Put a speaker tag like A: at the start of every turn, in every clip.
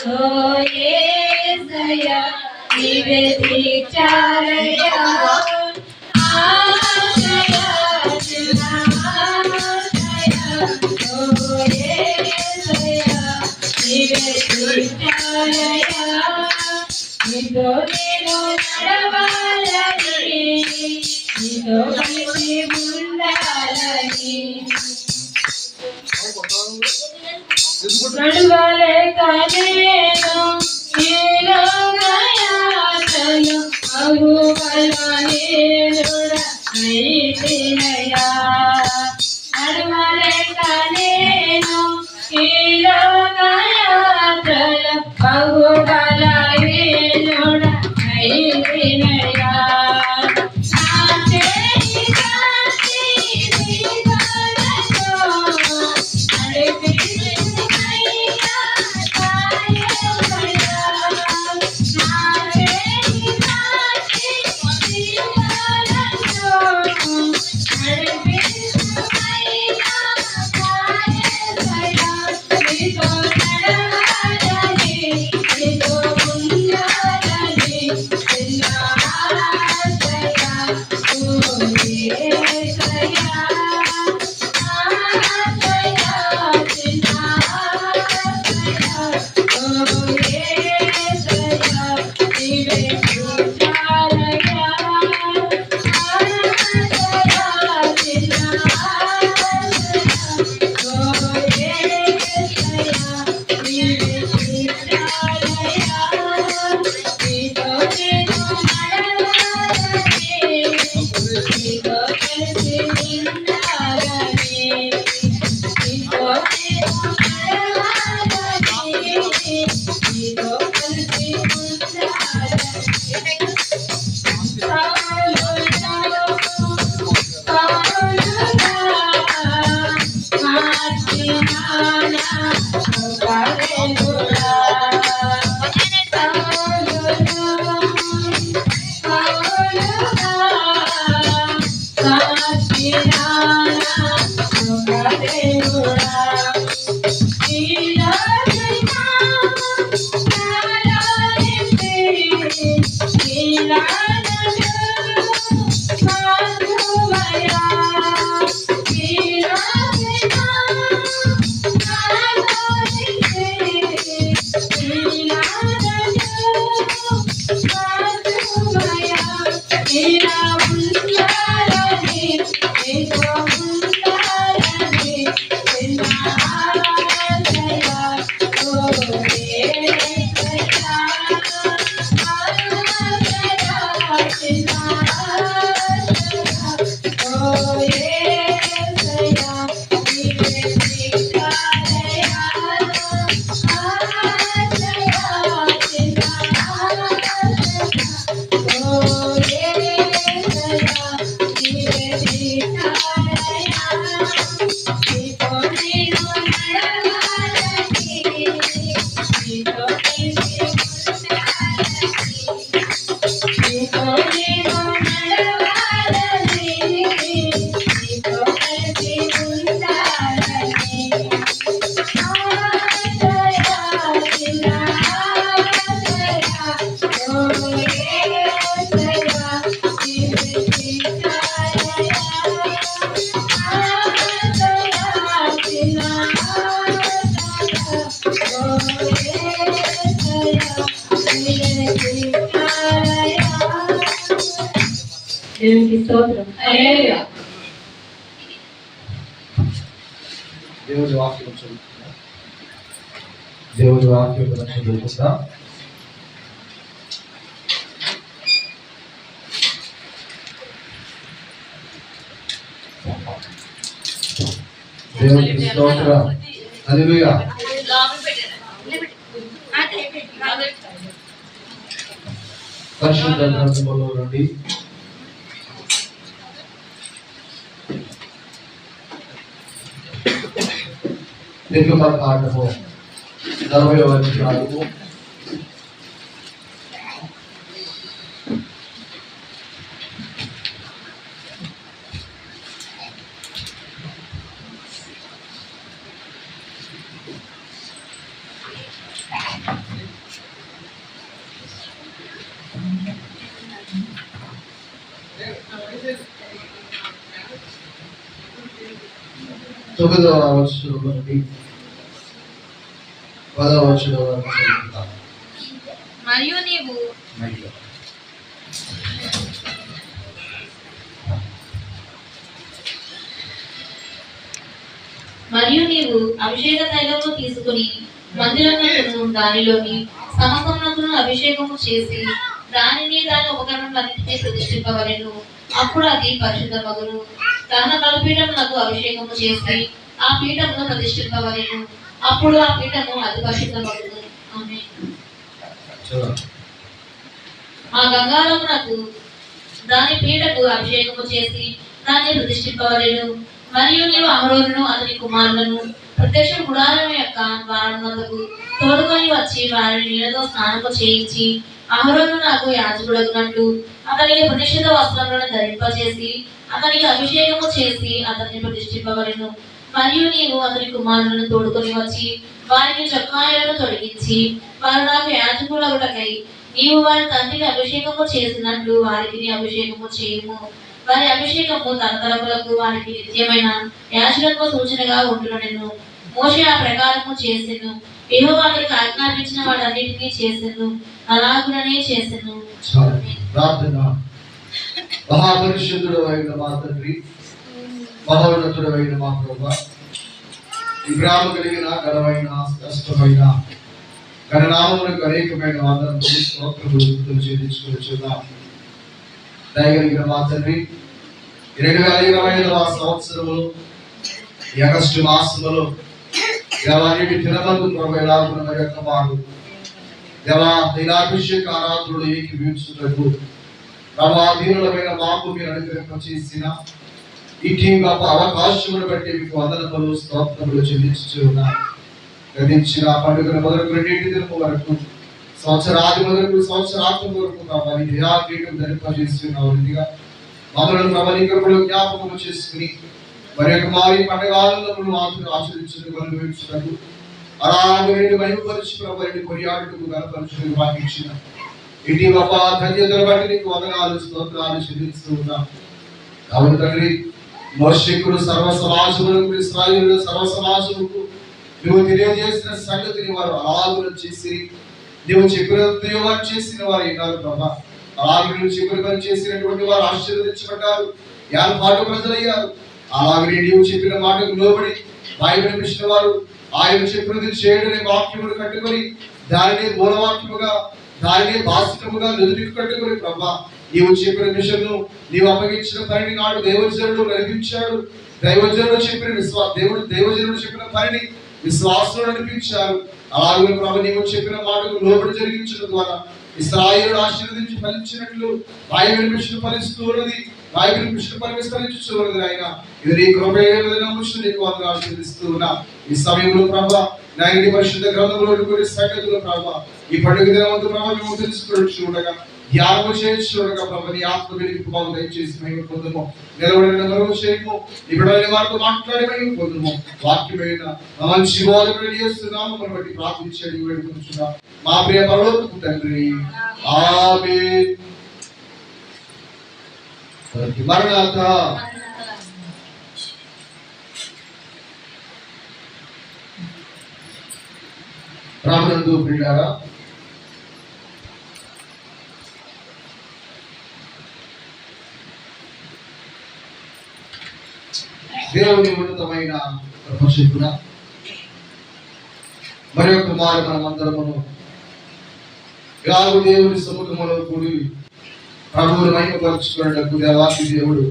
A: ఓ యేసయ్యా నీవే తీర్చారయ్యా ఆశయా ఆశయా ఓ యేసయ్యా నీవే తీర్చారయ్యా నీతో నేను నడవాలని నీతో కలిసి ఉండాలని నడవలేక నేను ఈ లోకయాత్రలు అహుబలహీనుడనైతినయ్యా నడవలేక నేను ఈ లోకయాత్రలు అహుబలహీనుడనైతినయ్యా దేవునికి స్తోత్రం. హల్లెలూయా.
B: దేవుని వాక్యం చదువుకుందాం. దేవుని వాక్యం చదువుకుందాం. దేవునికి స్తోత్రం. హల్లెలూయా. పరిశుద్ధ గ్రంథములో నుండి నిర్గమకాండము 40వ అధ్యాయము
A: 40
B: 9వ వచనం నుండి 10వ వచనం వరకు చదువుతాం.
A: మరియు నీవు అభిషేక తైలము తీసుకుని మందిరమును దానిలోని సమస్తమునకును అభిషేకము చేసి దానిని దాని ఉపకరణములన్నిటినీ ప్రతిష్ఠింపవలెను. అప్పుడు అది పరిశుద్ధమగును. దహన బలిపీఠమునకు అభిషేకము చేసి ఆ పీఠమును ప్రతిష్ఠింపవలెను. అప్పుడు ఆ పీఠము అది పరిశుద్ధమగును. ఆమేన్. ఆ గంగాళమునకు దాని పీఠకు అభిషేకము చేసి దాన్ని ప్రతిష్ఠింపవలెను. మరియు నీవు అహరోనును అతని కుమారులను ప్రత్యక్ష గుడారం యొక్క ద్వారమునకు తోడుకొని వచ్చి వారిని నీళ్ళతో స్నానము చేయించి అహరోను నాకు యాజకుడగునట్లు అతనికి ప్రతిష్ఠిత వస్త్రములను ధరింపచేసి అతనికి అభిషేకము చేసి అతన్ని ప్రతిష్ఠింపవలెను. మరియు నీవు అతని కుమారులను తోడుకొని వచ్చి వారికి చొక్కాయలను తొలగించి వారు నాకు యాజకులగుటకై నీవు వారి తండ్రికి అభిషేకము చేసినట్లు వారికి నీ అభిషేకము చేయుము. వారి అభిషేకము తరతరములకు వారికి నిత్యమైన యాజకత్వ సూచనగా ఉండునెను. మోషే ఆ ప్రకారము చేసెను. యెహోవా అతనికి ఆజ్ఞాపించిన వాటన్నిటినీ చేసెను. అలాగుననే చేసెను.
B: ప్రార్థన. మహాపరిశుద్ధుడు అయిన మా తండ్రి, మహోన్నతుడు అయిన మా ప్రభువా, ఈ గ్రామ కలిగిన ఘనమైన కష్టమైన గణనామములకు అనేకమైన వందనములు స్తోత్రములు చెల్లించుకొనిచున్నాం. దయగలిగిన మా తండ్రి, 2025వ సంవత్సరము ఆగస్టు మాసములో దేవానికి దినమందు ప్రభు ఎలాగున్న మరి యొక్క వాడు దేవా తైలాభిషేక ఆరాధనలు ఏకీభవించుటకు ప్రభాధీనులమైన మాకు మీరు అనుగ్రహం చేసిన ఇటీ గొప్ప అవకాశమును బట్టి మీకు వందనములు స్తోత్రములు చెల్లించుచు ఉన్నాను. గతించిన పండుగల మొదలకు 2 దినము వరకు సంవత్సరాది మొదలకు సంవత్సరాంతం వరకు ప్రభావి దయాకీటం ధరింపజేస్తున్నావుగా మమ్మల్ని ప్రభావి కృపలో జ్ఞాపకము చేసుకుని మరి యొక్క మారి పండుగలను మాత్రం ఆచరించుటకు అనుభవించుటకు అలాగే మహిమపరిచి ప్రభుని కొనియాడుటకు గణపరచుటకు మాకు ఇచ్చిన ఇటీ గొప్ప ధన్యతను బట్టి నీకు వందనాలు స్తోత్రాలు చెల్లిస్తూ ఉన్నాం. అవును తండ్రి, మోషేకుడు సర్వ సమాజములకు ఇశ్రాయేలు సర్వ సమాజములకు నువ్వు తెలియజేసిన సంగతిని వారు అలాగున చేసి నువ్వు చెప్పిన చేసిన వారు అయినారు ప్రభా. అలాగే నువ్వు చెప్పిన పని చేసినటువంటి వారు ఆశీర్వదించబడ్డారు, ఏర్పాటు ప్రజలయ్యారు. అలాగే నీవు చెప్పిన మాటకు లోబడి ఆయన వినిపించిన వారు ఆయన చెప్పినది చేయడనే వాక్యమును కట్టుకొని దానిని మూలవాక్యముగా దానిని భాషికముగా నుదుటికి కట్టుకొని ప్రభా నీవు చెప్పిన మిషన్ను నీవు అప్పగించిన పనిని నాడు దైవజనుడు నడిపించాడు. దైవజనుడు చెప్పిన దైవజనుడు చెప్పిన పనిని విశ్వాసంలో నడిపించారు. అలాగే ప్రభు నీవు చెప్పిన మాటకు లోబడి జరిగించడం ద్వారా ఇశ్రాయేలు ఆశీర్వదించి ఫలించినట్లు బైబిల్ మిషన్ ఫలిస్తూ ఉన్నది. బైబిల్ మిషన్ విస్తరించుతూ ఉన్నది. ఆయన ఇది నీ కృపేణముషు నీకు వందనాలు ఆశీర్వదిస్తూ ఉన్నా. ఈ సమయంలో ప్రభా నాయని పరిశుద్ధ గ్రంథంలో కొన్ని సంగతులు ప్రభా ఈ పండుగ దినమందు ప్రభా మేము తెలుసుకుని ఉండగా ధ్యానము చేయించుండగా ప్రభు నీ ఆత్మ వెలిగింపు మాకు దయచేసి మేము పొందుము. నిలబడిన మరో చేయము ఇప్పుడు వారితో మాట్లాడి మేము పొందుము. వాక్యమైన మంచి బోధకుడు చేస్తున్నాము మనం బట్టి ప్రార్థించండి వేడుకుంటున్నాం మా ప్రియ పరలోకపు తండ్రి. ఆమేన్. మరణాత. రామనందు ప్రియులారా, దేవుని ఉన్నతమైన ప్రపంచకుడా మరి యొక్క మారు మనమందరమును ఇలాగూ దేవుని సముఖములో కూడి ప్రభువును మహిమపరచుకున్నట్టు దేవాది దేవుడు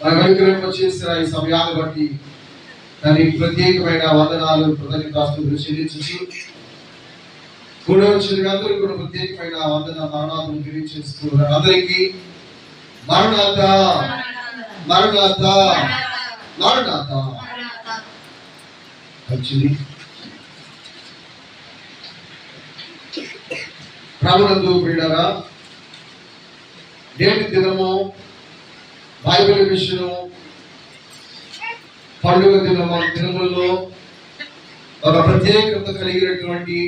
B: మన అనుగ్రహింప చేసిన ఈ సమయాన్ని బట్టి దానికి ప్రత్యేకమైన వందనాలు కృతజ్ఞతాస్తుతులు చెల్లించు కూడా వచ్చిన అందరికీ కూడా ప్రత్యేకమైన వందన మరణాలను తెలియజేస్తున్నారు. అందరికీ మరణాత మరణాత మరణాత వచ్చింది. ప్రభునందు ప్రియులారా, నేటి దినము బైబిల్ మిషను పండుగ దినముల్లో ఒక ప్రత్యేకత కలిగినటువంటి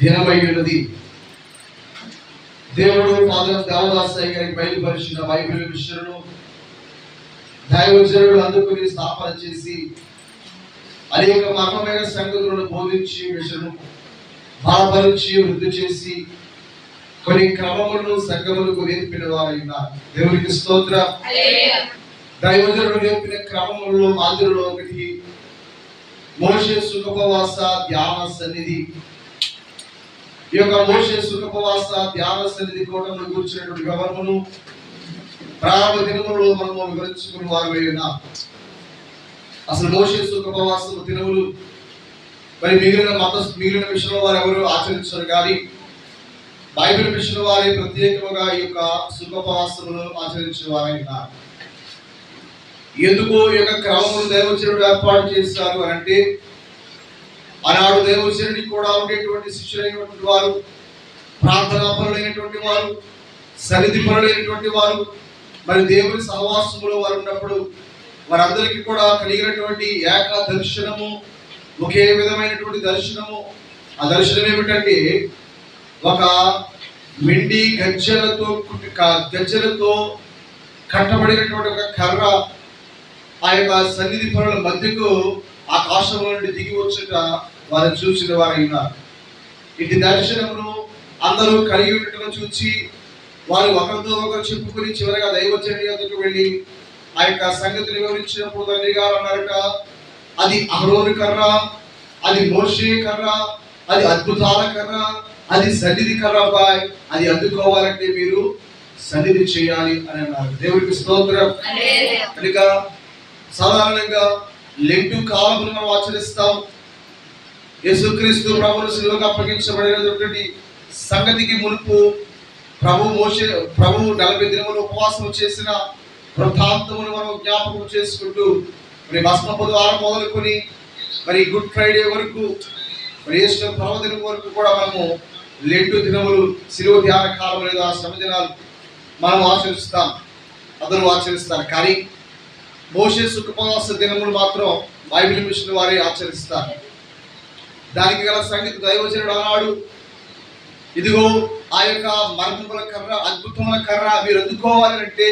B: దినమై ఉన్నది. దేవుడు ఫాదర్ దేవదాసయ్య గారికి బయలుపరిచిన బైబిల్ మిషను దైవజనుడు అందుకుని స్థాపన చేసి అనేక మర్మమైన సంగతులను బోధించి విషయం బలపరిచి వృద్ధి చేసి కొన్ని క్రమములను సంఘములకు నేర్పిన వారైనారు. దేవునికి స్తోత్రం. దైవజనుడు నేర్పిన క్రమములలో మాదిరిలో ఒకటి మోషే సుఖోపవాస ధ్యాన సన్నిధి. ఈ యొక్క మోషే సుఖోపవాస ధ్యాన సన్నిధి కూటమును కూర్చున్నటువంటి వివరమును ప్రారంభ దినములలో మనము వివరించుకుని వారు. అసలు మోషే సుఖోపవాస దినములు మరి మిగిలిన విషయంలో వారు ఎవరు ఆచరించారు, కానీ బైబిల్ విషయంలో వారి ప్రత్యేకముగా ఈ యొక్క సుఖోపవాసములు ఆచరించిన వారైనారు. ఎందుకు ఈ యొక్క క్రమమును దైవజనుడు ఏర్పాటు చేశారు అని అంటే, ఆనాడు దైవజనుడికి కూడా ఉండేటువంటి శిష్యులైనటువంటి వారు, ప్రార్థనా పరులైనటువంటి వారు, సన్నిధి పరులైనటువంటి వారు, మరి దేవుని సహవాసములో వారు ఉన్నప్పుడు వారందరికీ కూడా కలిగినటువంటి ఏక దర్శనము, ఒకే విధమైనటువంటి దర్శనము. ఆ దర్శనం ఏమిటంటే, ఒక వెండి గజ్జలతో కట్టబడినటువంటి ఒక కర్ర ఆ యొక్క సన్నిధి పనుల మధ్యకు ఆకాశం నుండి దిగి వచ్చుట వారు చూసిన వారైనారు. ఇటు దర్శనమును అందరూ కలిగి ఉండటం చూసి వారు ఒకరితో ఒకరు చెప్పుకుని చివరిగా దైవజనుడి వద్దకు వెళ్ళి ఆ యొక్క సంగతిని వివరించినప్పుడు తండ్రి గారు అన్నారట, అది అహరోను కర్ర, అది మోషే కర్ర, అది అద్భుతాల కర్ర, అది సన్నిధి కర్ర బాయ్, అది అందుకోవాలంటే మీరు సన్నిధి చేయాలి అని అన్నారు. దేవుడికి స్తోత్రం. కనుక సాధారణంగా లెంటు కాలమును మనం ఆచరిస్తాం. యేసుక్రీస్తు ప్రభువును శిలువకు అప్పగించబడినటువంటి సంగతికి మునుపు ప్రభు 40 దినములు ఉపవాసం చేసిన వృత్తాంతమును మనం జ్ఞాపకం చేసుకుంటూ మరి భస్మ బుధవారం మొదలుకొని మరి గుడ్ ఫ్రైడే వరకు, మరి ఈస్టర్ పర్వదినం వరకు కూడా మనము లెంటు దినములు, శిలువ ధ్యాన కాలం లేదా శ్రమ దినాలు మనం ఆచరిస్తాం, అందరూ ఆచరిస్తారు. కానీ మోషే సుఖోపవాస దినములు మాత్రం బైబిల్ మిషన్ వారే ఆచరిస్తారు. దానికి గల సంగతి దైవజనుడు అన్నాడు, ఇదిగో ఆ యొక్క మర్మముల కర్ర, అద్భుతముల కర్ర మీరు అందుకోవాలి అంటే,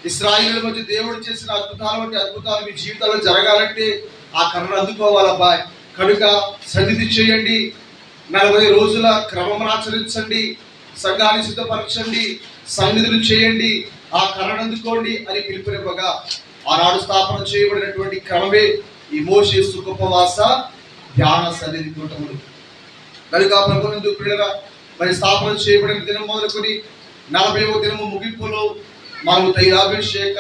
B: ఇశ్రాయేలు మధ్య దేవుడు చేసిన అద్భుతాలు వంటి అద్భుతాలు మీ జీవితాల్లో జరగాలంటే ఆ కర్రను అందుకోవాలబ్బాయ్. కనుక సన్నిధి చేయండి, 40 రోజుల క్రమం ఆచరించండి, సంఘాన్ని సిద్ధపరచండి, సన్నిధులు చేయండి, ఆ కర్రను అందుకోండి అని పిలుపునివ్వగా ఆనాడు స్థాపన చేయబడినటువంటి క్రమమే ఈ మోషే సుఖోపవాస ధ్యాన సన్నిధి కూటములు. కనుక ప్రభునందు ప్రియులారా, మరి స్థాపన చేయబడిన దినం మొదలుకొని 40వ దినము ముగింపులో మనము తైలాభిషేక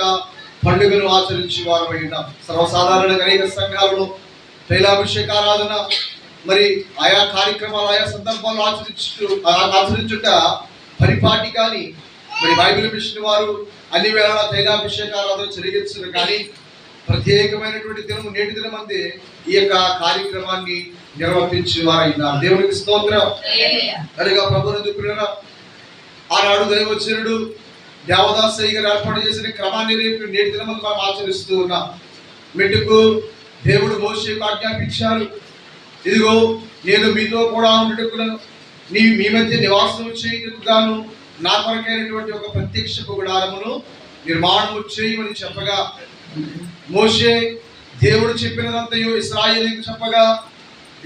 B: పండుగను ఆచరించి వారమై ఉన్నాం. సర్వసాధారణంగా అనేక సంఘాలలో తైలాభిషేక ఆరాధన, మరి ఆయా కార్యక్రమాలు ఆయా సందర్భాల్లో ఆచరించుట పరిపాటి. కానీ మరి బైబిల్ మిషన్ వారు అన్ని వేళ తైలాభిషేక ఆరాధన జరిగించారు. కానీ ప్రత్యేకమైనటువంటి దినము నేటి దినం అందే ఈ యొక్క కార్యక్రమాన్ని నిర్వర్తించి వారైనారు. దేవునికి స్తోత్రం. కనుక ప్రభునందు ప్రియులారా, ఆనాడు దైవజనుడు దేవదాసయ్య గారు ఏర్పాటు చేసిన క్రమాన్ని నేటి దినం మనం ఆచరిస్తూ ఉన్నాం. మెట్టుకు దేవుడు మోషేకు ఆజ్ఞాపించారు, ఇదిగో నేను మీతో కూడా ఉండటకును, మీ మధ్య నివాసం చేయటకు గాను నా కొరకైనటువంటి ఒక ప్రత్యక్ష గుడారమును నిర్మాణము చేయమని చెప్పగా, మోషే దేవుడు చెప్పినదంతయు ఇశ్రాయేలుకు చెప్పగా,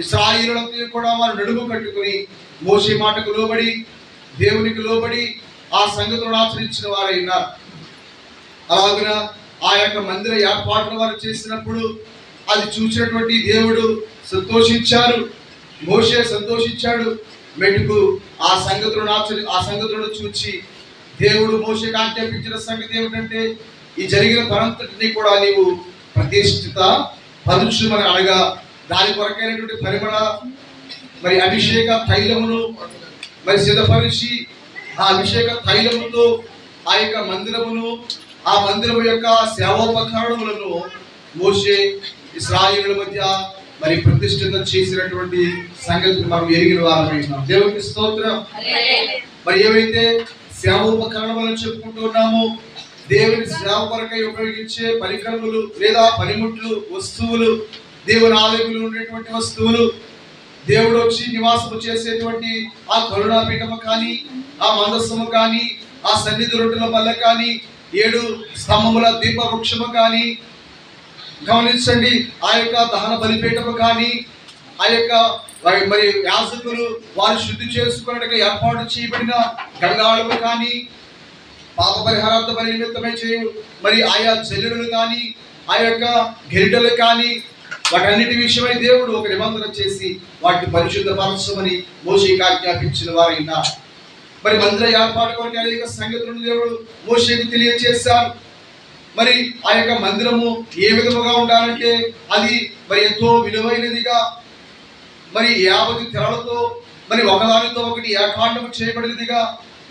B: ఇశ్రాయేలులంతయు కూడా వారు నడుము కట్టుకుని మోషే మాటకు లోబడి, దేవునికి లోబడి ఆ సంగతులను ఆచరించిన వారై ఉన్నారు. అలాగున ఆ యొక్క మందిర ఏర్పాట్లు వారు చేసినప్పుడు అది చూసినటువంటి దేవుడు సంతోషించారు, మోషే సంతోషించాడు. మెట్టుకు ఆ సంగతులను చూచి దేవుడు మోషేకు ఆజ్ఞాపించిన సంగతి ఏమిటంటే, ఈ జరిగిన పనంతటిని కూడా నీవు ప్రతిష్ఠిత పరుచుమని అనగా, దాని కొరకైనటువంటి పరిమళ మరి అభిషేక తైలమును మరి సిద్ధపరిచి ఆ అభిషేక తైలముతో ఆ యొక్క మందిరమును, ఆ మందిరము యొక్క సేవోపకరణములను మోషే ఇశ్రాయేలుల మధ్య మరి ప్రతిష్ఠిత చేసినటువంటి సంగతి మనం ఎరిగిన వారమైనాం. దేవునికి స్తోత్రం. మరి ఏవైతే సేవోపకరణములను చెప్పుకుంటున్నామో, దేవుని సేవ కొరకై ఉపయోగించే పరికరములు లేదా పనిముట్లు, వస్తువులు, దేవుని ఆలయంలో ఉండేటువంటి వస్తువులు, దేవుడు వచ్చి నివాసము చేసేటువంటి ఆ కరుణాపీఠము కానీ, ఆ మందస్సము కానీ, ఆ సన్నిధి రొట్టెల బల్ల కానీ, 7 స్తంభముల దీప వృక్షము కానీ, గమనించండి, ఆ యొక్క దహన బలిపీఠము కానీ, ఆ యొక్క మరి యాజకులు వారు శుద్ధి చేసుకున్నట్టుగా ఏర్పాటు చేయబడిన గంగాళము కానీ, పాప పరిహారార్థ బలి నిమిత్తమై చేయు మరి ఆయా జల్లులు కానీ, ఆ యొక్క గెరిటలు కానీ, వాటన్నిటి విషయమై దేవుడు ఒక నిబంధన చేసి వాటిని పరిశుద్ధపరచమని మోషేకి ఆజ్ఞాపించిన వారైనా, మరి మందిర ఏర్పాటు కొరకు అనేక సంగతులను దేవుడు మోషేకి తెలియజేశారు. మరి ఆ యొక్క మందిరము ఏ విధముగా ఉండాలంటే అది మరి ఎంతో విలువైనదిగా, మరి 50 తెరలతో మరి ఒకదానితో ఒకటి ఏకాండము చేయబడినదిగా,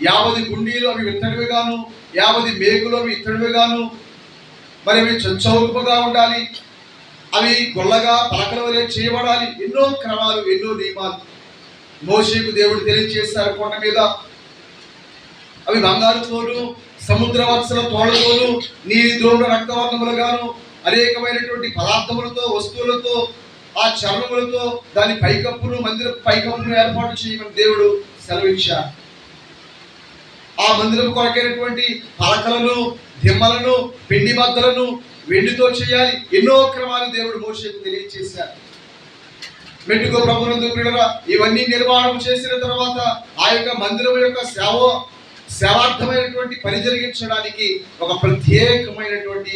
B: 50 గుండీలు అవి ఇత్తడివిగాను, 50 మేకులు అవి ఇత్తడివిగాను, మరి అవి చౌకగా ఉండాలి, అవి గొల్లగా పలకల వలె చేయబడాలి. ఎన్నో క్రమాలు, ఎన్నో నియమాలు మోషేకు దేవుడు తెలియజేశారు కొండ మీద. అవి బంగారుతోను, సముద్ర వత్సల తోళ్లతోను, నీలి ద్రోణ రక్తవర్ణములుగాను, అనేకమైనటువంటి పదార్థములతో, వస్తువులతో, ఆ చర్మములతో దాని పైకప్పును, మందిర పైకప్పును ఏర్పాటు చేయమని దేవుడు సెలవిచ్చారు. ఆ మందిరం కొరకైనటువంటి పలకలను, దిమ్మలను, పిండి బద్దలను వెండితో చేయాలి. ఎన్నో క్రమాలు దేవుడు మోషేకు తెలియజేశారు. మెట్టుకో ప్రభునందు ప్రియులారా, ఇవన్నీ నిర్మాణం చేసిన తర్వాత ఆ యొక్క మందిరం యొక్క సేవార్థమైనటువంటి పని జరిగించడానికి ఒక ప్రత్యేకమైనటువంటి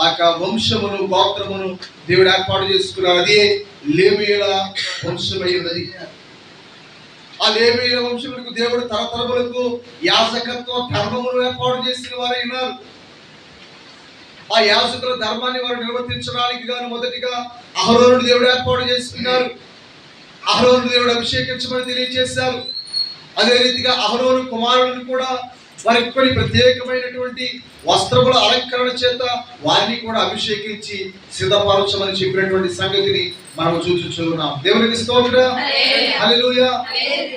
B: ఆ యొక్క వంశమును, గోత్రమును దేవుడు ఏర్పాటు చేసుకున్నారు. అదే లేవీయుల వంశమైనది. ఆ లేవీయుల వంశములకు దేవుడు తరతరములకు యాజకత్వ ధర్మమును ఏర్పాటు చేసిన వారైనారు. ఆ యాజకుల ధర్మాన్ని వారు నిర్వర్తించడానికి గాను మొదటిగా అహరోనును దేవుడు ఏర్పాటు చేసుకున్నారు. అహరోను దేవుడు అభిషేకించమని తెలియజేశారు. అదే రీతిగా అహరోను కుమారులను కూడా వారికి కొన్ని ప్రత్యేకమైనటువంటి వస్త్రముల అలంకరణ చేత వారిని కూడా అభిషేకించి సిద్ధపరచమని చెప్పినటువంటి సంగతిని మనం చూస్తున్నాం. దేవునికి స్తోత్రం, హల్లెలూయా.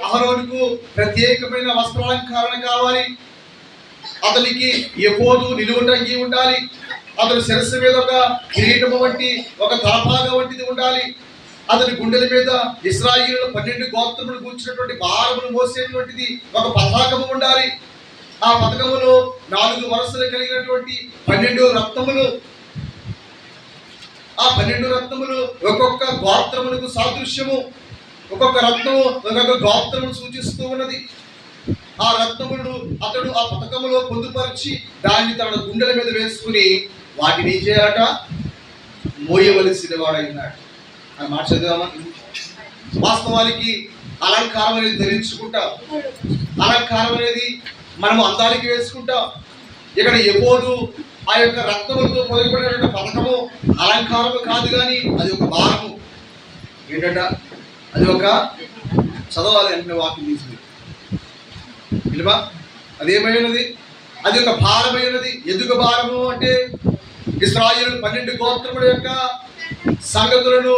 B: అహరోనుకు ప్రత్యేకమైన వస్త్రాలంకరణ కావాలి. అతనికి ఎపోదు నిలువుటంగి ఉండాలి. అతని శిరస్సు మీద ఒక కిరీటము వంటి ఒక తలపాగ వంటిది ఉండాలి. అతని గుండెల మీద ఇశ్రాయేలు 12 గోత్రములు కూర్చున్నటువంటి భారమును మోసేటువంటిది ఒక పతాకము ఉండాలి. ఆ పతాకములో 4 వరుసలు కలిగినటువంటి 12 రత్నములు, ఆ 12 రత్నములు ఒక్కొక్క గోత్రములకు సాదృశ్యము. ఒక్కొక్క రత్నము ఒక్కొక్క గోత్రమును సూచిస్తూ ఉన్నది. ఆ రత్నములను అతడు ఆ పతాకములో పొందుపరిచి దాన్ని తన గుండెల మీద వేసుకుని వాటిని ఏం చేయాలట, మోయవలసిన వాడైనాడు. అని మాట చదివామా? వాస్తవానికి అలంకారం అనేది ధరించుకుంటాం. అలంకారం అనేది మనము అందానికి వేసుకుంటాం. ఇక్కడ ఎపోదు ఆ యొక్క రక్తములతో పొందబడినటువంటి పథకము అలంకారము కాదు, కానీ అది ఒక భారము. ఏంటంట, అది ఒక చదవాలి అంటే వాక్యం తీసుకుని విలువా, అదేమైనది, అది ఒక భారమైనది. ఎందుకు భారము అంటే ఇశ్రాయేలు 12 గోత్రముల యొక్క సంగతులను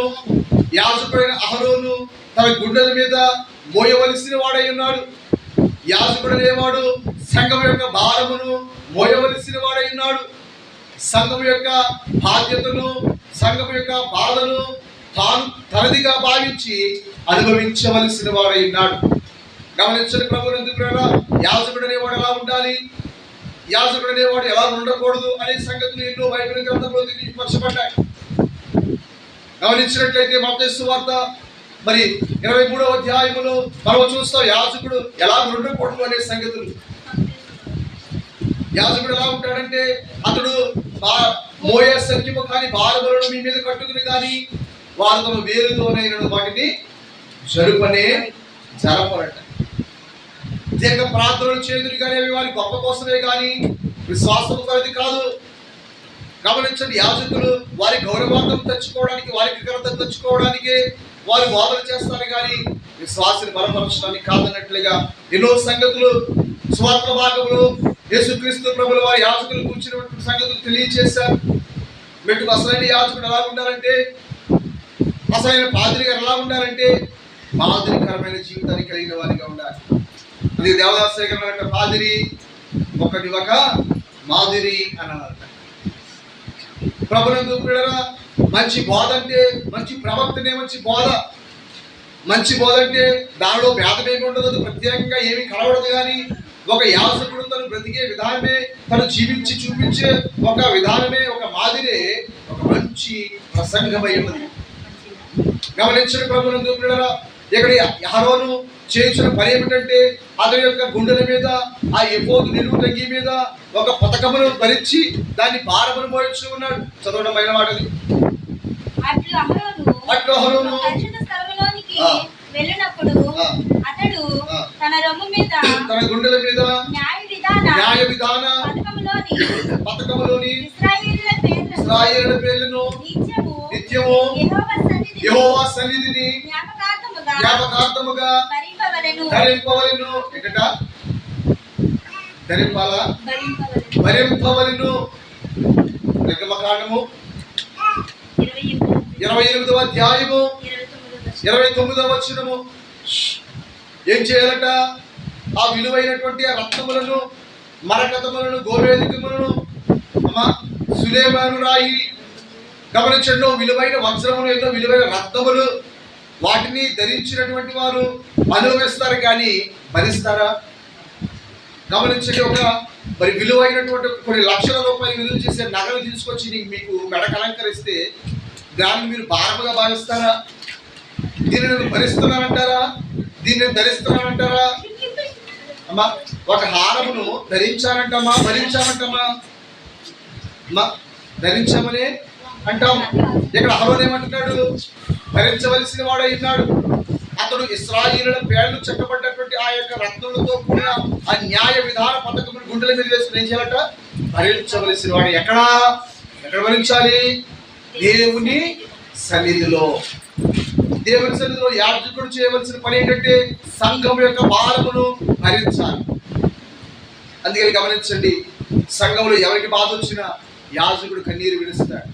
B: యాజకుడైన అహరోను తన గుండెల మీద మోయవలసిన వాడై ఉన్నాడు. యాజకుడు అనేవాడు సంఘం యొక్క భారమును మోయవలసిన వాడై ఉన్నాడు. సంఘం యొక్క బాధ్యతను, సంఘం యొక్క బాధను తాను తనదిగా భావించి అనుభవించవలసిన వాడై ఉన్నాడు. గమనించండి ప్రభునందు ప్రియులారా, యాజకుడు అనేవాడు ఎలా ఉండాలి, యాజకుడు అనేవాడు ఎలా ఉండకూడదు అనే సంగతులు ఎన్నో బైబిల్ గ్రంథంలో తెలియపరచబడ్డాయి. గమనించినట్లయితే మత్తయి సువార్త మరి 23వ అధ్యాయములో మనం చూస్తాం యాజకుడు ఎలా ఉండకూడదు అనే సంగతులు. యాజకుడు ఎలా ఉంటాడంటే అతడు మోయే సంఖ్యము కానీ భారములను మీ మీద కట్టుకుని కానీ వారు తమ వేలుతోనైన వాటిని జరపరట. దీర్ఘ ప్రార్థనలు చేదురు కానీ అవి వారి గొప్ప కోసమే కానీ విశ్వాసము కొరది కాదు. గమనించండి, యాజకులు వారి గౌరవార్థం తెచ్చుకోవడానికి, వారికి ఘనత తెచ్చుకోవడానికి వారు బోధన చేస్తారు కానీ విశ్వాసాన్ని బలపరచడానికి కాదన్నట్లుగా ఎన్నో సంగతులు స్వార్థ భాగంలో యేసుక్రీస్తు ప్రభుల వారి యాజకులు కూర్చున్నటువంటి సంగతులు తెలియజేశారు. మెట్టుకు అసలైన యాజకుడు ఎలా ఉండాలంటే, అసలైన పాదిరి గారు ఎలా ఉండాలంటే మాదిరికరమైన జీవితాన్ని కలిగిన వారిగా ఉండాలి. అది దేవదాస్ గారు పాదిరి ఒకటి ఒక మాదిరి అన్నారు. ప్రభునందు ప్రియులారా, మంచి బోధ అంటే, మంచి ప్రవక్తనే మంచి బోధ. మంచి బోధ అంటే దానిలో భేదమేమి ఉండదు, ప్రత్యేకంగా ఏమి కలవడదు, కానీ ఒక యాజకుడు తను బ్రతికే విధానమే, తను జీవించి చూపించే ఒక విధానమే, ఒక మాదిరే ఒక మంచి ప్రసంగమై ఉన్నది. గమనించండి ప్రభువునందు ప్రియులారా, ఇక్కడ అహరోను చేసిన పని ఏమిటంటే అతని యొక్క గుండెల మీద ఆ ఎఫోదు నిలువు తంగి మీద ఒక పతకమును ధరించి దాన్ని భారమును మోయించు ఉన్నాడు. చదవడం అయిన మాటది. అట్లు అహరోను
C: వెళ్ళినప్పుడు అతడు తన రొమ్ము మీద
B: తన గుండెల మీద న్యాయ విధాన పతకములోని ఇశ్రాయేలుల పేర్లను నిత్యము యెహోవా సన్నిధిని జ్ఞాపకార్థముగా ధరింపవలెను. ఎక్కట భరింపవలెను. నిర్గమకాండము 28వ అధ్యాయము 29వ వచనము. ఏం చేయాలట? ఆ విలువైనటువంటి ఆ రత్నములను, మరకతములను, గోమేధికములను, సులేమాను రాయి, గమనించండి, విలువైన వజ్రములు, ఏదో విలువైన రత్నములు, వాటిని ధరించినటువంటి వారు అనుభవిస్తారు కానీ భరిస్తారా? గమనించండి, ఒక మరి విలువైనటువంటి కొన్ని లక్షల రూపాయలు విలువ చేసే నగలు తీసుకొచ్చి మీకు మెడకు అలంకరిస్తే దాన్ని మీరు భారముగా భావిస్తారా? దీన్ని నేను భరిస్తున్నానంటారా? దీన్ని నేను ధరిస్తున్నానంటారా? అమ్మా, ఒక హారమును ధరించానంటమ్మా, భరించామంటమ్మా, ధరించామని అంటాం. ఇక్కడ అహరోను ఏమంటున్నాడు? భరించవలసిన వాడై ఉన్నాడు. అతడు ఇశ్రాయేలుల పేర్లు చెక్కబడ్డటువంటి ఆ యొక్క రత్నములతో కూడిన ఆ న్యాయ విధాన పథకమును గుండెల మీద వేసుకుని ఏం చేయాలట? భరించవలసిన వాడు. ఎక్కడ భరించాలి? దేవుని సన్నిధిలో. దేవుని సన్నిధిలో యాజకుడు చేయవలసిన పని ఏంటంటే సంఘం యొక్క భారమును భరించాలి. అందుకని గమనించండి, సంఘంలో ఎవరికి బాధ వచ్చినా యాజకుడు కన్నీరు విడుస్తాడు.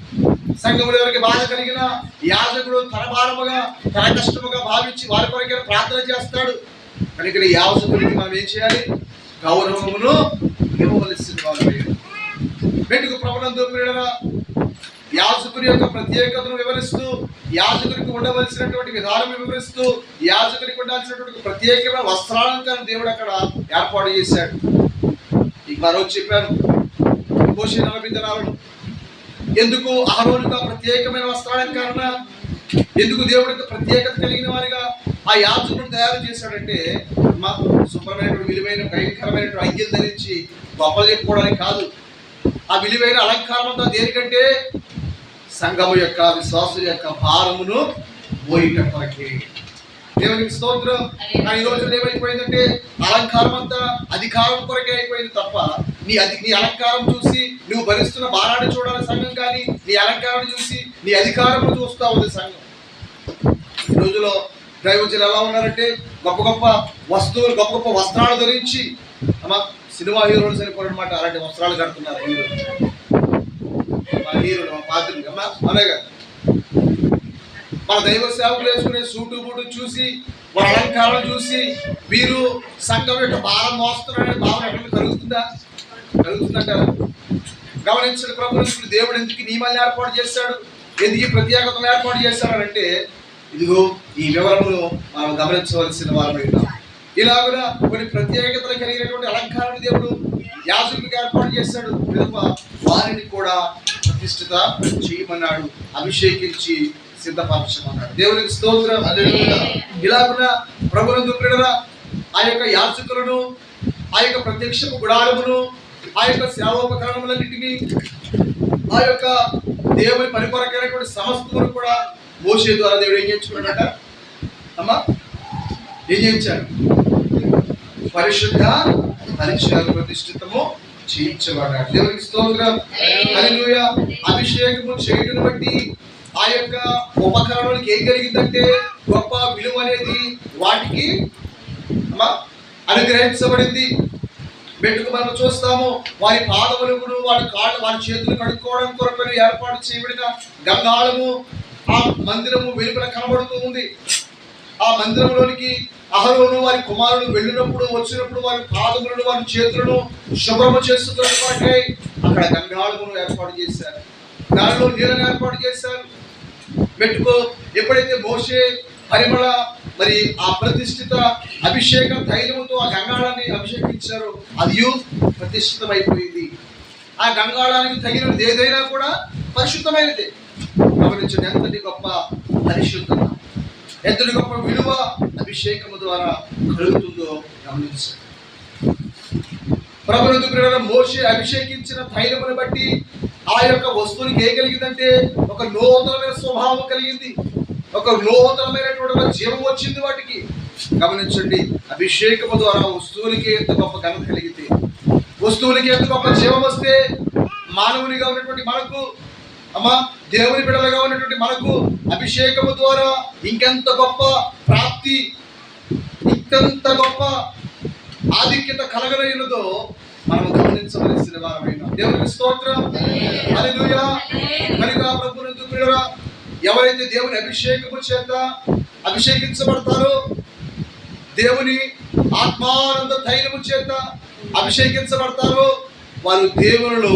B: సంఘంలో ఎవరికి బాధ కలిగినా యాజకుడు తన భారముగా, తన కష్టముగా భావించి వారి కొరకైనా ప్రార్థన చేస్తాడు. కనుక యాజకుడికి మనం ఏం చేయాలి? గౌరవమును ఇవ్వవలసిన వారు. వెంటకు ప్రభునందు ప్రియులారా, యాజకుని యొక్క ప్రత్యేకతను వివరిస్తూ, యాజకునికి ఉండవలసినటువంటి విధానం వివరిస్తూ, యాజకునికి ఉండాల్సినటువంటి ప్రత్యేకమైన వస్త్రాలంకారం దేవుడు అక్కడ ఏర్పాటు చేశాడు. ఇక మరో చెప్పాను, మోషే 40 దినాలను ఎందుకు అహరోనుగా ప్రత్యేకమైన వస్త్రాలంకరణ, ఎందుకు దేవుడికి ప్రత్యేకత కలిగిన వారిగా ఆ యాజకుడు తయారు చేశాడంటే శుభ్రమైనటువంటి విలువైన భయంకరమైనటువంటి అంగిలు ధరించి గొప్పలు చెప్పుకోవడానికి కాదు. ఆ విలువైన అలంకారం అంతా దేనికంటే సంఘము యొక్క, విశ్వాసుల యొక్క భారమును మోయటం కొరకే. దేవునికి స్తోత్రం. ఈ రోజు ఏమైపోయిందంటే అలంకారం అంతా అధికారం కొరకే అయిపోయింది తప్ప నీ అలంకారం చూసి నువ్వు భరిస్తున్న భారాన్ని చూడాలి సంఘం, కానీ నీ అలంకారాన్ని చూసి నీ అధికారం చూస్తా ఉంది సంఘం. ఈ రోజులో దైవజనులు ఎలా ఉన్నారంటే గొప్ప గొప్ప వస్తువులు, గొప్ప గొప్ప వస్త్రాలు ధరించి సినిమా హీరోలు సరిపోరనమాట, అలాంటి వస్త్రాలు కడుతున్నారు హీరోలు, మా పాత్రలు. అలాగే మన దైవ సేవకులు వేసుకునే సూటు బూటు చూసి, వాళ్ళ అలంకారం చూసి వీరు సంఘం యొక్క భారం మోస్తున్నారనే భావన ఎక్కడ కలుగుతుందంటారు. గమనించిన ప్రభుత్వం దేవుడు ఎందుకు నియమాలను ఏర్పాటు చేశాడు, ఎందుకు ఈ ప్రత్యేకతను ఏర్పాటు చేశాడంటే ఇదిగో ఈ వివరమును మనం గమనించవలసిన వారు. ఇలాగున కొన్ని ప్రత్యేకతలు కలిగినటువంటి అలంకారాన్ని దేవుడు యాజకులకు ఏర్పాటు చేశాడు. వారిని కూడా ప్రతిష్ఠిత చేయమన్నాడు, అభిషేకించి సిద్ధపరచమన్నాడు. దేవునికి స్తోత్రం. ఇలాగున ప్రభువునందు ప్రియులారా, ఆ యొక్క యాజకులను, ఆ యొక్క ప్రత్యక్షపు గుడారమును, ఆ యొక్క సేవోపకరణములన్నింటినీ, ఆ యొక్క దేవుని పని కొరకైనటువంటి సమస్తమును కూడా మోషే ద్వారా దేవుడు ఏం చేయించుకున్నాడట? అమ్మా, ఏం చేయించాడు? పరిశుద్ధ పరిచయాలు ప్రతిష్ఠితము చేయించబడ్డాడు. దేవునికి స్తోత్రం. హల్లెలూయా. అభిషేకము చేయడం బట్టి ఆ యొక్క ఉపకరణాలకు ఏం కలిగిందంటే గొప్ప విలువ అనేది వాటికి అనుగ్రహించబడింది. మెట్టుకు మనం చూస్తాము, వారి పాదములను, వారి కాళ్ళు, వారి చేతులు కడుక్కోవడం కొరకు ఏర్పాటు చేయబడిన గంగాళము ఆ మందిరము వెలుపల కనబడుతూ ఉంది. ఆ మందిరంలోనికి అహరోను వారి కుమారులు వెళ్ళినప్పుడు, వచ్చినప్పుడు వారి పాదములను, వారి చేతులను శుభ్రము చేస్తున్నటువంటి అక్కడ గంగాళమును ఏర్పాటు చేశారు, దానిలో నీళ్ళను ఏర్పాటు చేశారు. మెట్టుకో ఎప్పుడైతే మోషే పరిమళ మరి ఆ ప్రతిష్ఠిత అభిషేక తైలముతో తైలముతో ఆ గంగాళాన్ని అభిషేకించారో అది ప్రతిష్ఠితమైపోయింది. ఆ గంగాళానికి తగినది ఏదైనా కూడా పరిశుద్ధమైనది. గమనించండి, ఎంతటి గొప్ప పరిశుద్ధత, ఎంతటి గొప్ప విలువ అభిషేకము ద్వారా కలుగుతుందో గమనించండి. ప్రభునందు ప్రియులారా, మోషే అభిషేకించిన తైలమును బట్టి ఆ యొక్క వస్తువునికి ఏం కలిగిందంటే ఒక నూతనమైన స్వభావం కలిగింది, ఒక నూతనమైనటువంటి జీవం వచ్చింది వాటికి. గమనించండి, అభిషేకము ద్వారా వస్తువులకి ఎంత గొప్ప ఘనత కలిగితే, వస్తువులకి ఎంత గొప్ప జీవం వస్తే మానవునిగా ఉన్నటువంటి మనకు, దేవుని బిడ్డలుగా ఉన్నటువంటి మనకు అభిషేకము ద్వారా ఇంకెంత గొప్ప ప్రాప్తి, ఇంకెంత గొప్ప ఆధిక్యత కలగలేనదో మనం గమనించవలసిన వారమైన దేవునికి స్తోత్రం. హల్లెలూయా. కనుక ప్రభువునందు ప్రియులారా, ఎవరైతే దేవుని అభిషేకము చేత అభిషేకించబడతారో, దేవుని ఆత్మానంద తైలము చేత అభిషేకించబడతారో, వారు దేవునిలో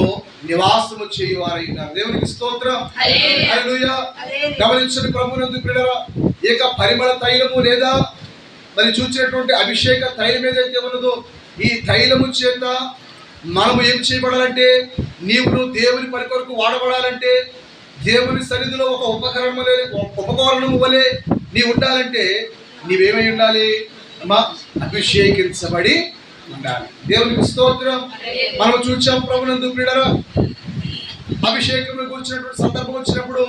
B: నివాసము చేయువారైనారు. దేవునికి స్తోత్రం. హల్లెలూయా. గమనించండి ప్రభువునందు ప్రియులారా, ఏక పరిమళ తైలము లేదా మరి చూసినటువంటి అభిషేక తైలం ఏదైతే ఉన్నదో, ఈ తైలము చేత మనము ఏం చేయబడాలంటే, నీవు దేవుని పని కొరకు వాడబడాలంటే, దేవుని సన్నిధిలో ఒక ఉపకరణము వలె నీవు ఉండాలంటే నీవేమై ఉండాలి? అభిషేకించబడి ఉండాలి. దేవునికి స్తోత్రం. మనం చూసాం ప్రభువునందు ప్రియులారా, అభిషేకం గురించినటువంటి సందర్భం వచ్చినప్పుడు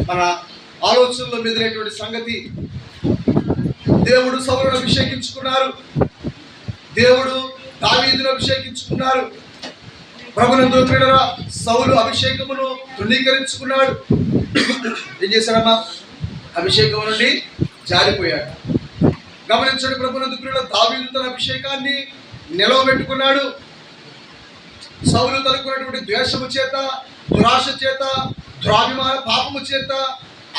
B: మన ఆలోచనలో మెదిలేటువంటి సంగతి, దేవుడు సౌలును అభిషేకించుకున్నారు, దేవుడు దావీదును అభిషేకించుకున్నారు. ప్రభువునందు ప్రియులారా, సౌలు అభిషేకమును తృణీకరించుకున్నాడు. ఏం చేశాడమ్మా? అభిషేకం నుండి జారిపోయాడు. గమనించండి ప్రభువునందు ప్రియులారా, దావీదు తన అభిషేకాన్ని నిలవబెట్టుకున్నాడు. సౌలు తనకున్నటువంటి ద్వేషము చేత, దురాశ చేత, దురాభిమాన పాపము చేత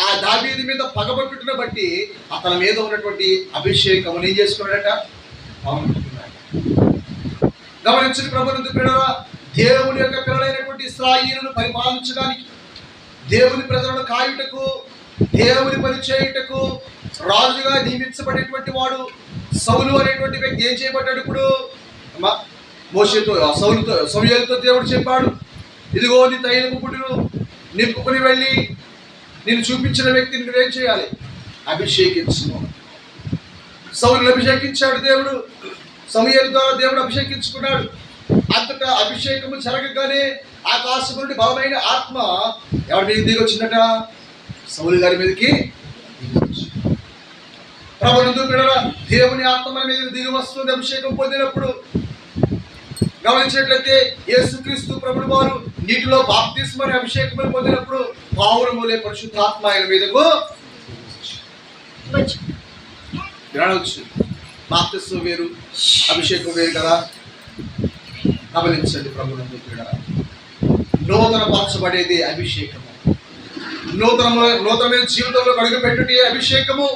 B: ఆ దావీదు మీద పగబట్టుటను బట్టి అతని మీద ఉన్నటువంటి అభిషేకం ఏం చేసుకున్నాడట? గమనించండి ప్రభువునందు ప్రియులారా, దేవుని యొక్క పిల్లలైనటువంటి ఇశ్రాయేలును పరిపాలించడానికి, దేవుని ప్రజలను కాయుటకు, దేవుని పని చేయుటకు రాజుగా నియమించబడేటువంటి వాడు సౌలు అనేటువంటి వ్యక్తి ఏం చేయబడ్డాడు? ఇప్పుడు మోషేతో సమూయేలుతో దేవుడు చెప్పాడు, ఇదిగో నీ తైలపు గుడ్డును నింపుకుని వెళ్ళి నేను చూపించిన వ్యక్తిని నువ్వేం చేయాలి? అభిషేకించు. సౌలును అభిషేకించాడు దేవుడు, సమూయేలు ద్వారా దేవుడు అభిషేకించుకున్నాడు. అంతటా అభిషేకము జరగగానే ఆకాశం నుండి బలమైన ఆత్మ ఎవరి మీద దిగి వచ్చిందట? సౌలు గారి మీదకి. ప్రభువునందు ప్రియులారా, దేవుని ఆత్మ మన మీద దిగి వస్తుంది అభిషేకం పొందినప్పుడు. గమనించినట్లయితే యేసుక్రీస్తు ప్రభువు వారు నీటిలో బాప్తిస్మని అభిషేకం పొందినప్పుడు పావురములే పరిశుద్ధాత్మ ఆయన మీదకు వినవచ్చు. బాప్తిస్మం వేరు, అభిషేకం వేరు కదా. గమనించండి ప్రభువునందు ప్రియులారా, నూతన పరచబడేది అభిషేకము. నూతనమైన జీవితంలో అడుగుపెట్టుటే అభిషేకము.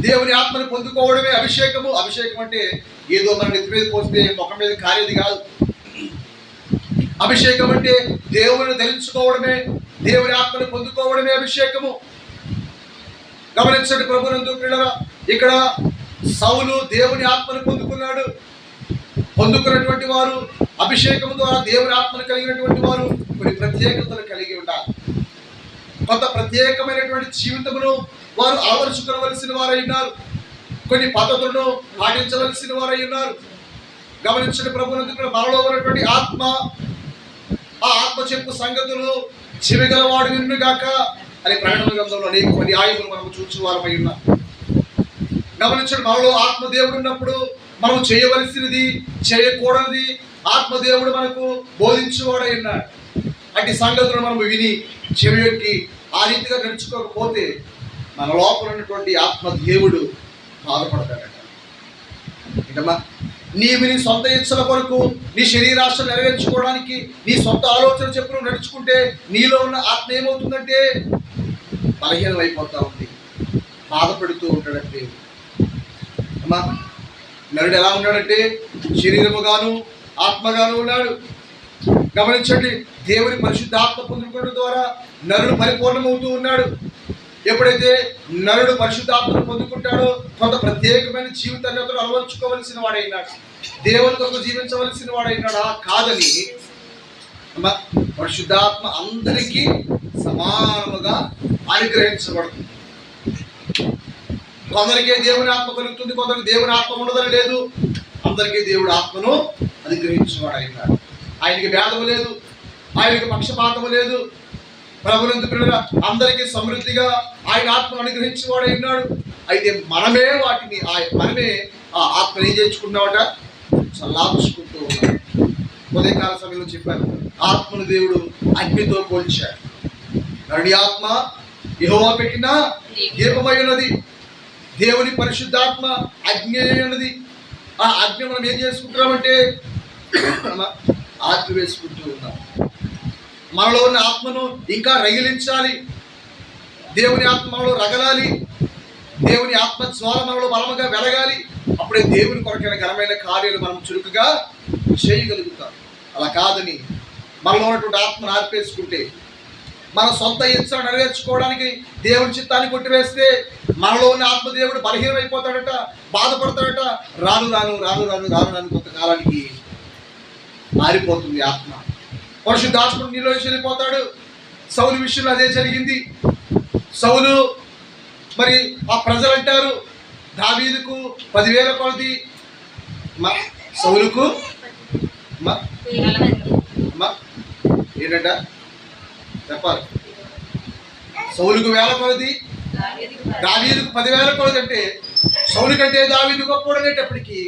B: దేవుని ఆత్మను పొందుకోవడమే అభిషేకము. అభిషేకం అంటే ఏదో మన నెత్తి మీద పోస్తే ముఖం మీద కారేది కాదు. అభిషేకం అంటే దేవుని ధరించుకోవడమే, దేవుని ఆత్మను పొందుకోవడమే అభిషేకము. గమనించండి ప్రభువునందు ప్రియులారా, ఇక్కడ సౌలు దేవుని ఆత్మను పొందుకున్నాడు. పొందుకున్నటువంటి వారు అభిషేకము ద్వారా దేవుని ఆత్మను కలిగినటువంటి వారు కొన్ని ప్రత్యేకతలు కలిగి ఉండాలి. కొంత ప్రత్యేకమైనటువంటి జీవితమును వారు అలవరుచుకోవలసిన వారై ఉన్నారు. కొన్ని పద్ధతులను పాటించవలసిన వారై ఉన్నారు. గమనించిన ప్రభువునందు మనలో ఉన్నటువంటి ఆత్మ, ఆ ఆత్మ చెప్పు సంగతులు చెవిగలవాడు వినుగాక అని ప్రకటన గ్రంథంలో అనేక పర్యాయములు మనం చూసిన వారమై ఉన్నాం. గమనించండి, మనలో ఆత్మదేవుడు ఉన్నప్పుడు మనం చేయవలసినది, చేయకూడనిది ఆత్మదేవుడు మనకు బోధించేవాడై ఉన్నాడు. అట్టి సంగతులను మనం విని చెవియొక్కి ఆ రీతిగా నడుచుకోకపోతే మన లోపల ఉన్నటువంటి ఆత్మదేవుడు బాధపడతాడట. ఏంటమ్మా? నీవు నీ సొంత ఇచ్చల కొరకు, నీ శరీరాశ నెరవేర్చుకోవడానికి, నీ సొంత ఆలోచన చెప్పులు నడుచుకుంటే నీలో ఉన్న ఆత్మ ఏమవుతుందంటే బలహీనం అయిపోతా ఉంది, బాధపడుతూ ఉంటాడంటే. అమ్మా, నరుడు ఎలా ఉన్నాడంటే శరీరముగాను ఆత్మగాను ఉన్నాడు. గమనించండి, దేవుని పరిశుద్ధాత్మ పొందుకోవడం ద్వారా నరుడు పరిపూర్ణమవుతూ ఉన్నాడు. ఎప్పుడైతే నరుడు పరిశుద్ధాత్మను పొందుకుంటాడో కొంత ప్రత్యేకమైన జీవితాన్ని అతను అలవర్చుకోవలసిన వాడైనాడు, దేవుని కొరకు జీవించవలసిన వాడైనాడా? కాదని పరిశుద్ధాత్మ అందరికీ సమానముగా అనుగ్రహించబడుతుంది. కొందరికే దేవుని ఆత్మ కలుగుతుంది, కొందరికి దేవుని ఆత్మ ఉండదని లేదు. అందరికీ దేవుడు ఆత్మను అనుగ్రహించేవాడైనాడు. ఆయనకి భేదము లేదు, ఆయనకి పక్షపాతము లేదు. ప్రభునందు పిల్లల అందరికీ సమృద్ధిగా ఆయన ఆత్మను అనుగ్రహించేవాడైనాడు. అయితే మనమే ఆ ఆత్మని ఏం చేసుకున్నామట? చల్లార్చుకుంటూ ఉన్నాం. ఉదయకాల సమయంలో చెప్పారు, ఆత్మను దేవుడు అగ్నితో పోల్చాడు. నరుడి ఆత్మ యెహోవా పెట్టిన దీపమై ఉన్నది. దేవుని పరిశుద్ధాత్మ అగ్ని ఉన్నది. ఆ అగ్ని మనం ఏం చేసుకుంటున్నామంటే ఆత్మ వేసుకుంటూ ఉన్నాం. మనలో ఉన్న ఆత్మను ఇంకా రగిలించాలి. దేవుని ఆత్మ మనలో రగలాలి. దేవుని ఆత్మ జ్వాల మనలో బలముగా వెలగాలి. అప్పుడే దేవుని కొరకైన ఘనమైన కార్యాలు మనం చురుకుగా చేయగలుగుతాం. అలా కాదని మనలో ఉన్నటువంటి ఆత్మను ఆర్పేసుకుంటే, మన సొంత ఇచ్ఛను నెరవేర్చుకోవడానికి దేవుని చిత్తాన్ని కొట్టివేస్తే మనలో ఉన్న ఆత్మదేవుడు బలహీనమైపోతాడట, బాధపడతాడట. రాను కొంతకాలానికి మారిపోతుంది ఆత్మ. పరిశుద్ధాత్ముడు నీలో వెళ్ళిపోతాడు. సౌలు విషయంలో అదే జరిగింది. సౌలు మరి ఆ ప్రజలు అంటారు, దావీదుకు 10,000 కొలది, సౌలుకు ఏంటంట చెప్పాలి. సౌలుకు 1,000 కొలది, దావీదుకు 10,000 కొలది. అంటే సౌలు కంటే దావీదు గొప్పవాడు అనేటప్పటికీ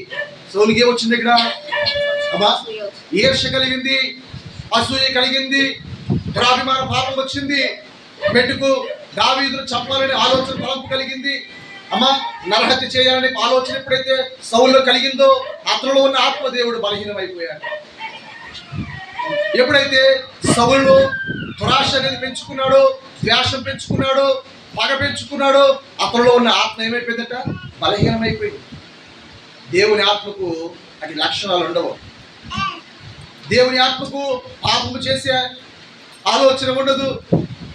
B: సౌలుకి ఏమొచ్చింది ఇక్కడ? ఈర్ష్య కలిగింది, అసూయ కలిగింది, దురాభిమాన పాపం వచ్చింది. మెట్టుకు దావీదును చంపాలనే ఆలోచన తలంపు కలిగింది. నరహత్య చేయాలనే ఆలోచన ఎప్పుడైతే సౌలులో కలిగిందో అతనిలో ఉన్న ఆత్మదేవుడు బలహీనమైపోయాడు. ఎప్పుడైతే సౌలులో దురాశ అనేది పెంచుకున్నాడో, ద్వేషం పెంచుకున్నాడో, పగ పెంచుకున్నాడో అతనిలో ఉన్న ఆత్మ ఏమైపోయిందట? బలహీనమైపోయింది. దేవుని ఆత్మకు అటు లక్షణాలు ఉండవు. దేవుని ఆత్మకు పాపము చేసే ఆలోచన ఉండదు.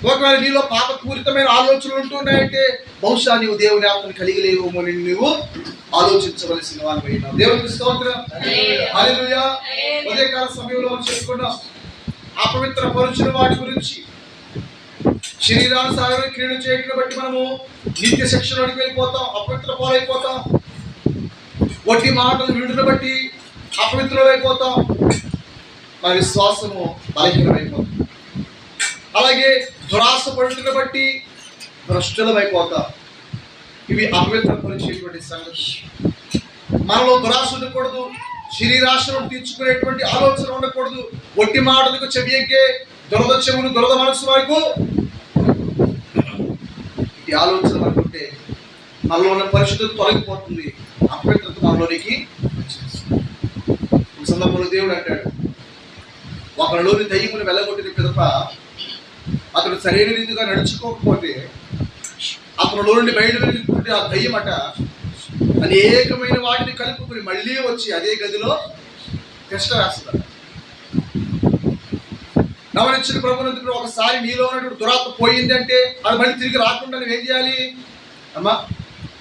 B: ఒకవేళ నీలో పాపపూరితమైన ఆలోచనలు ఉంటున్నాయంటే బహుశా నీవు దేవుని ఆత్మను కలిగి లేవేమో అని నువ్వు ఆలోచించవలసిన వారిపైనావు. దేవునికి స్తోత్రం. హల్లెలూయా. ఉదయకాల సమయంలో మనం చెప్పుకున్నాం అపవిత్ర పరుచిన వాటి గురించి. శరీరానుసారమైన క్రియలు చేయడం బట్టి మనము నిత్య శిక్షలోకి వెళ్ళిపోతాం, అపవిత్ర పాలైపోతాం. వట్టి మాటలు విడుదల బట్టి అపవిత్రులైపోతాం. మన విశ్వాసము బలహీనమైపోతాం. అలాగే దురాశ పడుతున్న బట్టి భ్రష్టులమైపోతాం. ఇవి అపవిత్రపరిచేటువంటి సంగతి. మనలో దురాశ ఉండకూడదు, శరీరాశను తీర్చుకునేటువంటి ఆలోచన ఉండకూడదు. ఒట్టి మాటలకు చెవియెక్కే దురద చెవులు, దురద మనసు వరకు ఈ ఆలోచన వరకు ఉంటే మనలో ఉన్న పరిశుద్ధత తొలగిపోతుంది, అపవిత్రత మనలోనికి వచ్చేస్తుంది. ఈ సందర్భంలో దేవుడు అంటాడు, ఒకరిలోని దయ్యమును వెళ్ళగొట్టిన పిదప అతడు సరైన రీతిగా నడుచుకోకపోతే అతనిలో నుండి బయట వెళ్ళినటువంటి ఆ దయ్యం అట అనేకమైన వాటిని కలుపుకుని మళ్ళీ వచ్చి అదే గదిలో కష్ట వేస్తాడు. గమనించిన ప్రభునందుకు ఒకసారి నీలో ఉన్నటువంటి దురాత్మ పోయింది అంటే అది మళ్ళీ తిరిగి రాకుండా నువ్వేం చేయాలి?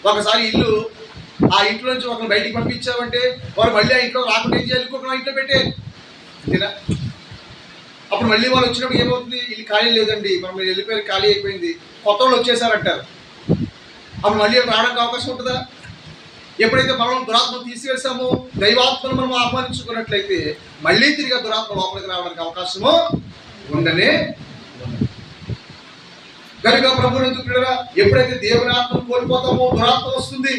B: ఒకసారి ఆ ఇంట్లో నుంచి ఒకరు బయటికి పంపించావంటే వారు మళ్ళీ ఆ ఇంట్లో రాకుండా ఏం చేయాలి? ఇంకొక ఇంట్లో పెట్టే అంతేనా? అప్పుడు మళ్ళీ వాళ్ళు వచ్చినప్పుడు ఏమవుతుంది? ఇల్లు ఖాళీ లేదండి, మనం వెళ్ళిపోయారు, ఖాళీ అయిపోయింది, కొత్త వాళ్ళు వచ్చేసారంటారు. అప్పుడు మళ్ళీ రావడానికి అవకాశం ఉంటుందా? ఎప్పుడైతే మనం దురాత్మను తీసివేసామో, దైవాత్మను మనం ఆహ్వానించుకున్నట్లయితే మళ్ళీ తిరిగి దురాత్మ లోపలికి రావడానికి అవకాశము ఉండనే. కనుక ప్రభునందు పిల్లరా, ఎప్పుడైతే దేవుని ఆత్మను కోల్పోతామో దురాత్మ వస్తుంది.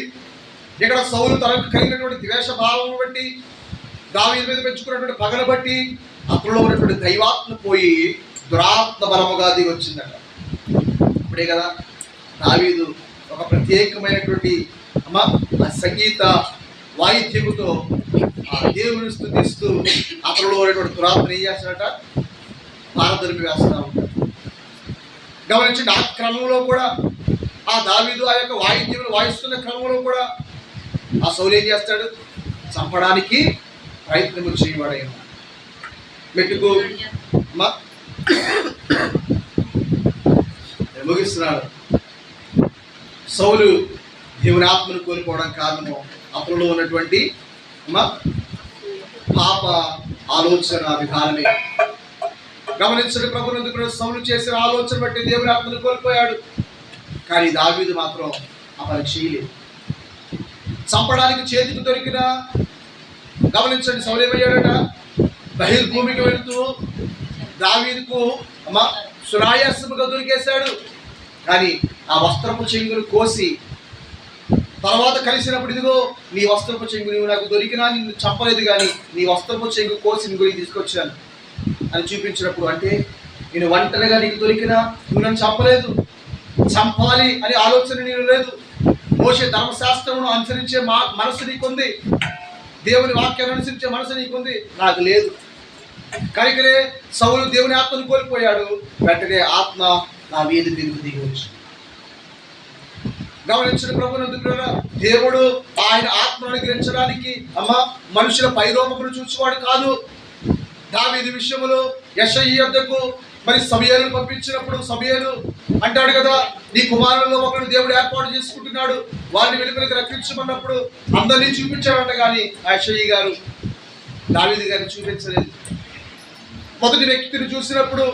B: ఇక్కడ సౌలు తనకు కలిగినటువంటి ద్వేష భావం బట్టి, దావీదు మీద పెంచుకున్నటువంటి పగను బట్టి అతనిలో ఉన్నటువంటి దైవాత్మ పోయి దురాత్మ బలముగా దిగి వచ్చిందట. ఇప్పుడే కదా దావీదు ఒక ప్రత్యేకమైనటువంటి ఆ సంగీత వాయిద్యముతో ఆ దేవుని స్తుతిస్తూ అతనిలో ఉన్నటువంటి దురాత్మను ఏం చేస్తాడట? పారదొరికి వేస్తా ఉంటాడు. గమనించండి, ఆ క్రమంలో కూడా ఆ దావీదు ఆ యొక్క వాయిద్యములు వాయిస్తున్న క్రమంలో కూడా ఆ సౌలు ఏం చేస్తాడు? చంపడానికి ప్రయత్నం చేయబడైన మెట్టుకు ముగిస్తున్నాడు. సౌలు దేవుని ఆత్మను కోల్పోవడం కారణము అతనిలో ఉన్నటువంటి పాప ఆలోచన విధానమే. గమనించండి, ప్రభునందు సౌలు చేసిన ఆలోచన బట్టి దేవుని ఆత్మను కోల్పోయాడు. కానీ దావీదు మాత్రం ఆ పని చేయలేదు. చంపడానికి చేతికి దొరికిన, గమనించండి, సౌలు ఏమయ్యాడట, బహిర్భూమికి వెళుతూ దావీదుకు సునాయాసముగా దొరికేశాడు. కానీ ఆ వస్త్రపు చెంగును కోసి తర్వాత కలిసినప్పుడు, ఇదిగో నీ వస్త్రపు చెంగు, నువ్వు నాకు దొరికినా నిన్ను చంపలేదు, కానీ నీ వస్త్రపు చెంగు కోసి నీ గురించి తీసుకొచ్చాను అని చూపించినప్పుడు, అంటే నేను ఒంటరిగా నీకు దొరికినా నువ్వు నన్ను చంపలేదు, చంపాలి అనే ఆలోచన నేను లేదు. మోషే ధర్మశాస్త్రమును అనుసరించే మనసు నీకుంది, దేవుని వాక్యాన్ని అనుసరించే మనసు నీకుంది, నాకు లేదు. కనుకనే సౌలు దేవుని ఆత్మను కోల్పోయాడు. వెంటనే ఆత్మ నా వీధి మీదకు దిగి వచ్చి, గమనించిన ప్రభునందు దేవుడు ఆయన ఆత్మను అనుగ్రహించడానికి మనుషుల పైరూపమును చూసేవాడు కాదు. దావీదు విషయంలో యెషయి యొద్దకు మరి సమూయేలును పంపించినప్పుడు సమూయేలు అంటాడు కదా, నీ కుమారులలో ఒకరిని దేవుడు ఏర్పాటు చేసుకుంటున్నాడు, వారిని వెలుపలికి రక్షించమన్నప్పుడు అందరినీ చూపించాడంట. కానీ యెషయి గారు దావీదు గారిని చూపించలేదు. మొదటి వ్యక్తిని చూసినప్పుడు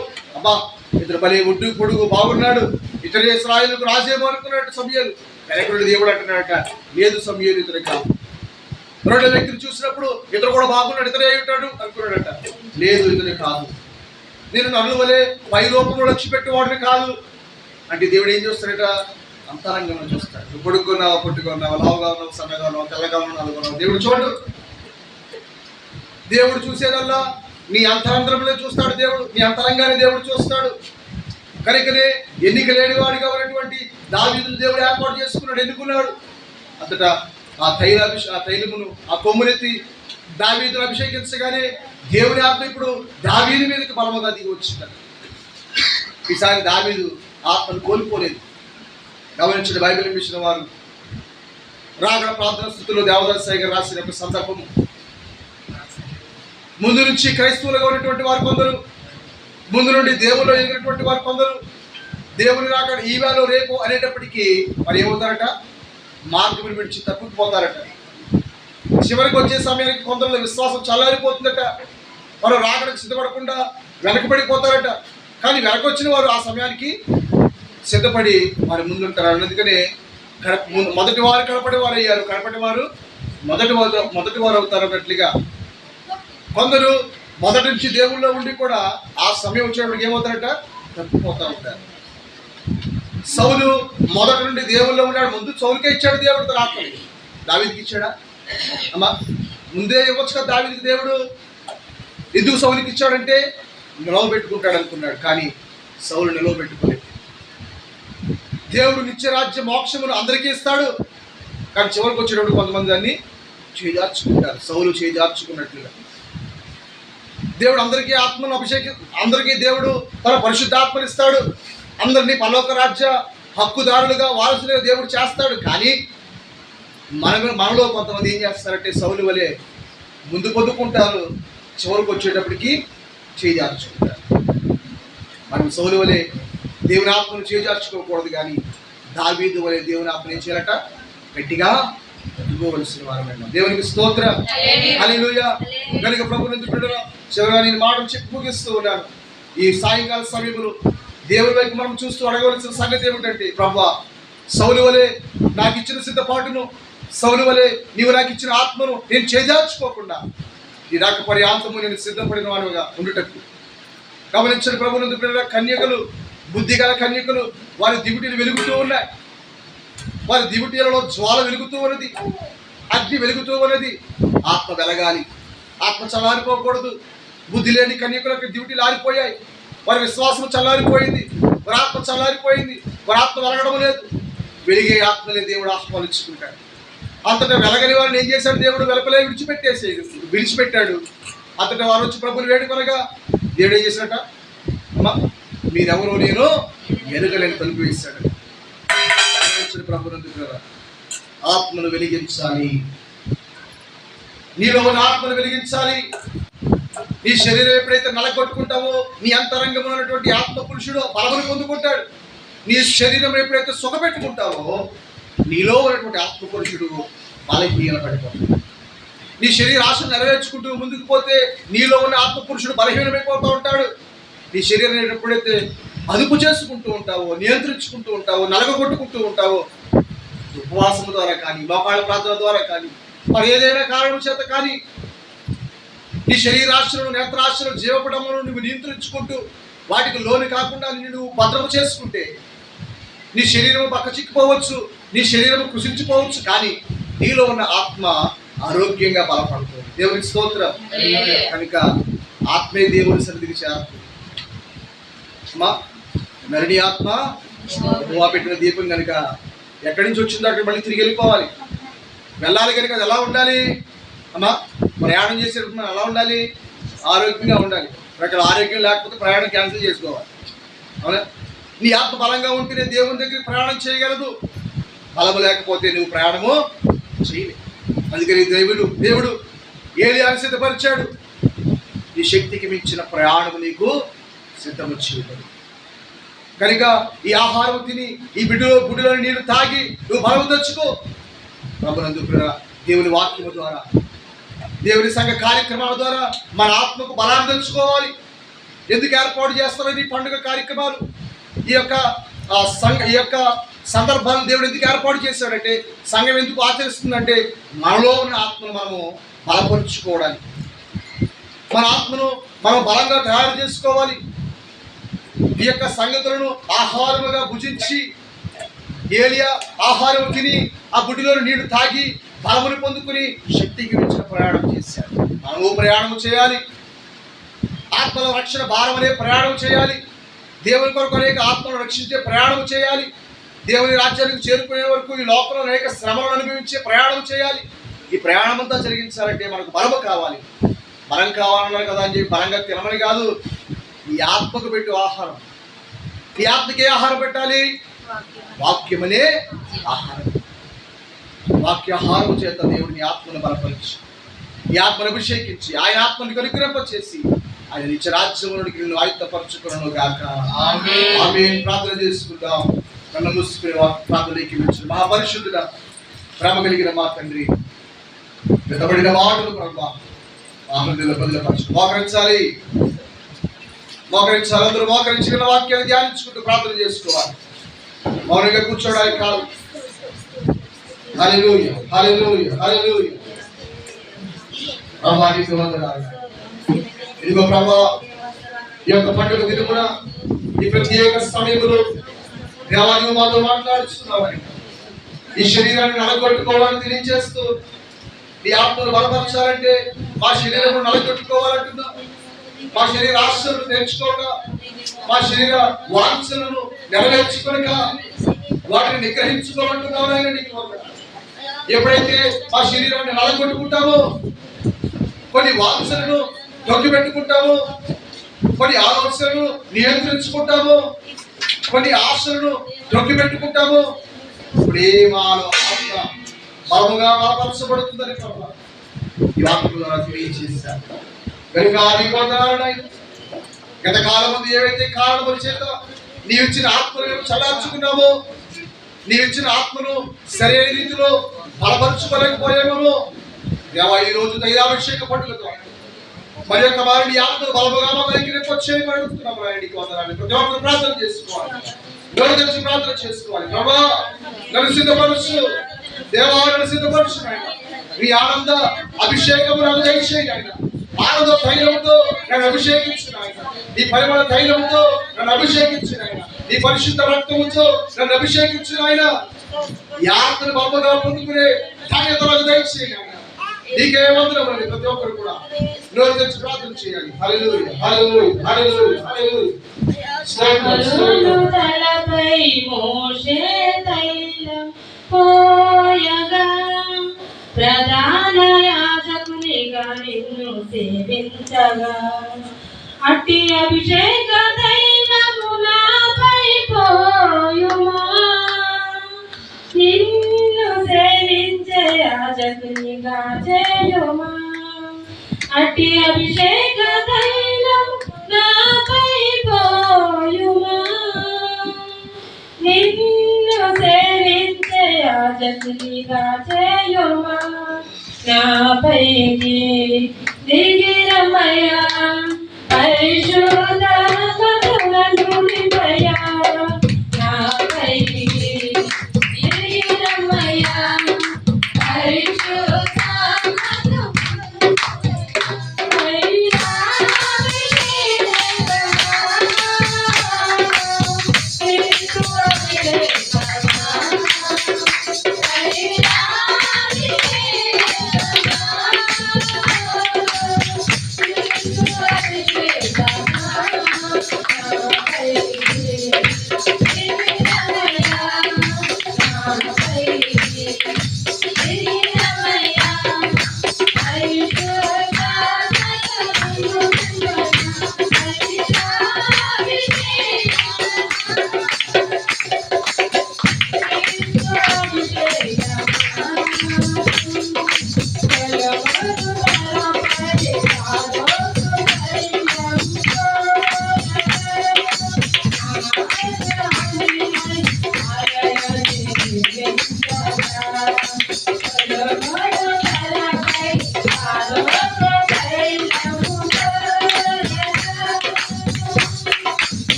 B: ఇతను భలే ఒడ్డు పొడుగు బాగున్నాడు, ఇతరు ఇశ్రాయేలుకు రాజేమో అనుకున్నాడు సమూయేలు. వెనకుడు దేవుడు అంటున్నాడట, లేదు సమూయేలు ఇతడు కాదు. రెండో వ్యక్తిని చూసినప్పుడు ఇతడు కూడా బాగున్నాడు, ఇతడే ఉంటాడు అనుకున్నాడట, లేదు ఇతడు కాదు, నేను నన్ను వలె పై రూపంలో లక్ష్య పెట్టేవాడిని కాదు. అంటే దేవుడు ఏం చూస్తాడట, అంతరంగంలో చూస్తాడు. నువ్వు పొడుగున్నావా, పొట్టుకున్నావా, లావుగా ఉన్నావు, సన్నగా ఉన్నావు, తెల్లగా ఉన్నావు, నలుగున్నావు, దేవుడు చూడు. దేవుడు చూసేదల్లా నీ అంతరంగంలో చూస్తాడు. దేవుడు నీ అంతరంగాన్ని దేవుడు చూస్తాడు. కనుకనే ఎన్నిక లేని వాడిగా ఉన్నటువంటి దావీదును దేవుడు ఏర్పాటు చేసుకున్నాడు, ఎన్నుకున్నాడు. అంతటా ఆ తైలమును ఆ కొమ్మునెత్తి దావీదును అభిషేకించగానే దేవుని ఆత్మ ఇప్పుడు దావీదు మీదకి బలముగా దిగి వచ్చింది. ఈసారి దావీదు ఆత్మను కోల్పోలేదు. గమనించిన బైబిల్ మిషన్ వారు రాగడ ప్రార్థన స్థుతిలో దేవదాస్ గారు రాసిన ఒక సందర్భము, ముందు నుంచి క్రైస్తవులుగా ఉన్నటువంటి వారు కొందరు, ముందు నుండి దేవుళ్ళు ఎగినటువంటి వారు కొందరు, దేవుని రాక ఈవేళ రేపు అనేటప్పటికీ మరి ఏమవుతారట, మార్గం విడిచి తప్పుకుపోతారట. చివరికి వచ్చే సమయానికి కొందరిలో విశ్వాసం చల్లారిపోతుందట. వారు రాకడానికి సిద్ధపడకుండా వెనకబడిపోతారట. కానీ వెనకొచ్చిన వారు ఆ సమయానికి సిద్ధపడి వారి ముందుంటారు. అందుకనే మొదటి వారు కడపడి వారు అయ్యారు, కడపటి వారు మొదటి వారు అవుతారు అన్నట్లుగా. కొందరు మొదటి నుంచి దేవుళ్ళలో ఉండి కూడా ఆ సమయం వచ్చేటప్పటికి ఏమవుతారట, తప్పిపోతా ఉంటారు. సౌలు మొదటి నుండి దేవుళ్ళలో ఉన్నాడు. ముందు సౌలుకే ఇచ్చాడు దేవుడు తన ఆత్మని. దావీదుకి ఇచ్చాడా? ముందే ఇవ్వచ్చు కదా దావీదుకి దేవుడు. ఎందుకు సౌలుకి ఇచ్చాడంటే నిలవబెట్టుకుంటాడు అనుకున్నాడు. కానీ సౌలు నిలవబెట్టుకోలేదు. దేవుడు నిత్య రాజ్య మోక్షమును అందరికీ ఇస్తాడు. కానీ చివరికి వచ్చేటప్పుడు కొంతమంది దాన్ని చేజార్చుకుంటారు, సౌలు చేజార్చుకున్నట్లుగా. దేవుడు అందరికీ ఆత్మను అందరికీ దేవుడు తన పరిశుద్ధాత్మను ఇస్తాడు. అందరినీ పరలోక రాజ్య హక్కుదారులుగా వారసులుగా దేవుడు చేస్తాడు. కానీ మనలో కొంతమంది ఏం చేస్తారంటే సౌలు వలె ముందు పొద్దుకుంటారు, చివరికి వచ్చేటప్పటికి చేజార్చుకుంటారు. మనం సౌలు వలె దేవుని ఆత్మను చేజార్చుకోకూడదు. కానీ దావీదు వలె దేవుని ఆత్మను ఏం చేయాలట, గట్టిగా ఇవ్వవలసిన వారమైనా. దేవునికి స్తోత్రం, హల్లెలూయా. కనుక ప్రభునందు బిడ్డలారా, చివరిగా నేను మాటలు చెప్పి ముగిస్తూ ఉన్నాను. ఈ సాయంకాల సమయంలో దేవుని వైపు మనం చూస్తూ అడగవలసిన సంగతి ఏమిటంటే, ప్రభువా, సౌలు వలె నాకు ఇచ్చిన సిద్ధపాటును, సౌలు వలె నీవు నాకు ఇచ్చిన ఆత్మను నేను చేజార్చుకోకుండా ఈ రాక పర్యాంతము నేను సిద్ధపడిన వాడుగా ఉండుటకు. గమనించిన ప్రభునందు బిడ్డలారా, కన్యకలు, బుద్ధిగల కన్యకలు, వారి దివిటీలు వెలుగుతూ ఉన్నాయి. వారి దివిటీలలో జ్వాల వెలుగుతూ ఉన్నది, అగ్ని వెలుగుతూ ఉన్నది. ఆత్మ వెలగాలి, ఆత్మ చల్లారిపోకూడదు. బుద్ధి లేని కన్యకులకు దివిటీలు ఆరిపోయాయి, వారి విశ్వాసం చల్లారిపోయింది, వారి ఆత్మ చల్లారిపోయింది, వారి ఆత్మ వెలగడం లేదు. వెలిగే ఆత్మలే దేవుడు ఆహ్వానించుకుంటాడు. అంతటా వెలగని వారిని ఏం చేశాడు దేవుడు, వెలపలే విడిచిపెట్టాడు. అంతటా వారు వచ్చి ప్రభుని వేడుకొనగా దేవుడు ఏం చేశాడట, మీరెవరో నేను ఎరుగలేని తలుపు వేశాడు. ప్రభునందు ఆత్మను వెలిగించాలి, నీలో ఉన్న ఆత్మను వెలిగించాలి. నీ శరీరం ఎప్పుడైతే నలగొట్టుకుంటావో నీ అంతరంగంలో ఉన్నటువంటి ఆత్మ పురుషుడు బలమును పొందుకుంటాడు. నీ శరీరం ఎప్పుడైతే సుఖపెట్టుకుంటావో నీలో ఉన్నటువంటి ఆత్మపురుషుడు బలహీన పడిపోతాడు. నీ శరీర ఆశను నెరవేర్చుకుంటూ ముందుకు పోతే నీలో ఉన్న ఆత్మపురుషుడు బలహీనమైపోతూ ఉంటాడు. నీ శరీరాన్ని ఎప్పుడైతే అదుపు చేసుకుంటూ ఉంటావో, నియంత్రించుకుంటూ ఉంటావో, నలగొట్టుకుంటూ ఉంటావో, ఉపవాసం ద్వారా కానీ, మోకాళ్ళ ప్రార్థన ద్వారా కానీ, మరి ఏదైనా కారణం చేత కానీ నీ శరీరాశలను, నేత్రాశలను, జీవపడములను నువ్వు నియంత్రించుకుంటూ వాటికి లోను కాకుండా నువ్వు భద్రము చేసుకుంటే నీ శరీరం పక్క చిక్కిపోవచ్చు, నీ శరీరం కృషించిపోవచ్చు, కానీ నీలో ఉన్న ఆత్మ ఆరోగ్యంగా బలపడుతుంది. దేవునికి స్తోత్రం. కనుక ఆత్మే దేవుని సన్నిధికి చేరుతుంది. నరుని ఆత్మ నువ్వు పెట్టిన దీపం కనుక ఎక్కడి నుంచి వచ్చిందో అక్కడ మళ్ళీ తిరిగి వెళ్ళిపోవాలి. వెళ్ళాలి కనుక అది ఎలా ఉండాలి అమ్మా? ప్రయాణం చేసేటప్పుడు ఎలా ఉండాలి? ఆరోగ్యంగా ఉండాలి. అక్కడ ఆరోగ్యం లేకపోతే ప్రయాణం క్యాన్సిల్ చేసుకోవాలి. అవునా? నీ ఆత్మ బలంగా ఉంటేనే దేవుని దగ్గరికి ప్రయాణం చేయగలదు. బలము లేకపోతే నువ్వు ప్రయాణము చేయలేదు. అందుకని దేవుడు ఏలియాను సిద్ధపరిచాడు. ఈ శక్తికి మించిన ప్రయాణము నీకు సిద్ధము చేయగలదు. కనుక ఈ ఆహారం తిని ఈ గుడిలో నీళ్లు తాగి నువ్వు బలము తెచ్చుకో. ప్రభునందు దేవుని వాక్యము ద్వారా, దేవుని సంఘ కార్యక్రమాల ద్వారా మన ఆత్మకు బలాన్ని తెచ్చుకోవాలి. ఎందుకు ఏర్పాటు చేస్తారు ఈ పండుగ కార్యక్రమాలు? ఈ యొక్క సందర్భాలను దేవుడు ఎందుకు ఏర్పాటు చేశాడంటే, సంఘం ఎందుకు ఆచరిస్తుందంటే మనలో ఉన్న ఆత్మను మనము బలపరుచుకోవడానికి, మన ఆత్మను మనం బలంగా తయారు చేసుకోవాలి. ఈ యొక్క సంగతులను ఆహారముగా భుజించి ఏలియా ఆహారం తిని ఆ గుడిలో నీళ్లు తాగి బలమును పొందుకుని శక్తికి మించిన ప్రయాణం చేశాడు. మనము ప్రయాణం చేయాలి. ఆత్మల రక్షణ భారం అనే ప్రయాణం చేయాలి. దేవుని కొరకు అనేక ఆత్మను రక్షించే ప్రయాణం చేయాలి. దేవుని రాజ్యానికి చేరుకునే వరకు ఈ లోకంలో అనేక శ్రమలను అనుభవించే ప్రయాణం చేయాలి. ఈ ప్రయాణం అంతా జరిగించాలంటే మనకు బలము కావాలి. బలం కావాలన్నారు కదా అని చెప్పి బలంగా తినమని కాదు, ఈ ఆత్మకు పెట్టు ఆహారం. ఈ ఆత్మకి ఏ ఆహారం పెట్టాలి? వాక్యమనే ఆహారం. వాక్యాహారం చేత దేవుడిని ఆత్మను బలపరిచి, ఈ ఆత్మను అభిషేకించి, ఆ ఆత్మని కనుకరింప చేసి ఆయన నిత్య రాజ్యంలోనికి నిన్ను ఆయుధపరచుకును గాక. ఆమేన్. ప్రార్థన చేసుకుందాం. కన్ను మూసుకుని ప్రార్థనకి వచ్చి, మహాపరిశుద్ధుడ, ప్రేమ కలిగిన మా తండ్రి, పెద్దబడిన మాటలు ప్రభా ఆనందంలో బదులపరచు. మోకరించాలి. అందరూ మోకరించిన వాక్యాన్ని ధ్యానించుకుంటూ ప్రార్థన చేసుకోవాలి. మౌనంగా కూర్చోడానికి కాదు. హల్లెలూయా, హల్లెలూయా, హల్లెలూయా. ప్రభానికి వందనాలు. ఇదిగో ప్రభా, ఈ యొక్క పండుగ దినమున ఈ ప్రత్యేక సమయంలో దేవాలయం మాతో మాట్లాడుతున్నామని, ఈ శరీరాన్ని నలగొట్టుకోవాలని తెలియజేస్తూ, నీ ఆత్మను బలపరచాలంటే మా శరీరం నలగొట్టుకోవాలంటున్నా. మా శరీర ఆశలను నేర్చుకోక, మా శరీర వాంఛలను నెరవేర్చుకోక, వాటిని నిగ్రహించుకోమంటున్నావు నాయన. నీకు ఎప్పుడైతే మా శరీరాన్ని నలగొట్టుకుంటామో, కొన్ని వాంఛలను తొక్కిపెట్టుకుంటామో, కొన్ని ఆలోచనలను నియంత్రించుకుంటామో, కొన్ని ఆశలను తొక్కిపెట్టుకుంటామో, ఇప్పుడు ఏమాలో ఆత్మ బలముగా బలపరచబడుతుందని ప్రభా ఈ వాక్యం ద్వారా తెలియజేశాను. కనుక గత కాలం ముందు ఏవైతే కారణముల చేత నీవిచ్చిన ఆత్మను చల్లార్చుకున్నామో, నీవిచ్చిన ఆత్మను సరైన రీతిలో బలపరచుకోలేకపోయామో, దేవా ఈ రోజు తైలాభిషేక పండుగతో మరి యొక్క వారిని ఆత్మను బలముగా వచ్చేయని అడుగుతున్నాము. రాయడానికి వందనాలు. ప్రతి ఒక్కరు ప్రార్థన చేసుకోవాలి. ఎవరు తెలిసి ప్రార్థన చేసుకోవాలి. ప్రభా నన్ను సిద్ధపరచు, దేవా నన్ను సిద్ధపరచు నాయన. నీ ఆనంద అభిషేకము నన్ను దయచేయి నాయన. ఆనంద తైలముతో నన్ను అభిషేకించు నాయన. నీ పరిమళ తైలముతో నన్ను అభిషేకించు నాయన. నీ పరిశుద్ధ రక్తముతో నన్ను అభిషేకించు నాయన. ఈ ఆత్మను బలముగా పొందుకునే ధన్యతలను దయచేయి నాయన. నీకే వందనములు. ప్రతి ఒక్కరు కూడా నోరు తెచ్చి ప్రార్థన చేయాలి. హల్లెలూయా, హల్లెలూయా, హల్లెలూయా, హల్లెలూయా.
A: తలపై మోషే తైలం పోయగా, ప్రధాన యాజకునిగా నిన్ను సేవించగా, అట్టి అభిషేక తైలము నాపై పోయుమా. నిన్ను సేవించే యాజకునిగా చేయుమా. అట్టి అభిషేక తైలము నాపై పోయుమా.
D: రాజశ్రీగా చేయుమా నాపైకి దిగిరమయ్యా పరిశుద్ధ మధురనుడిపయ్యా నాపైకి దిగిరమయ్యా పరిశుద్ధ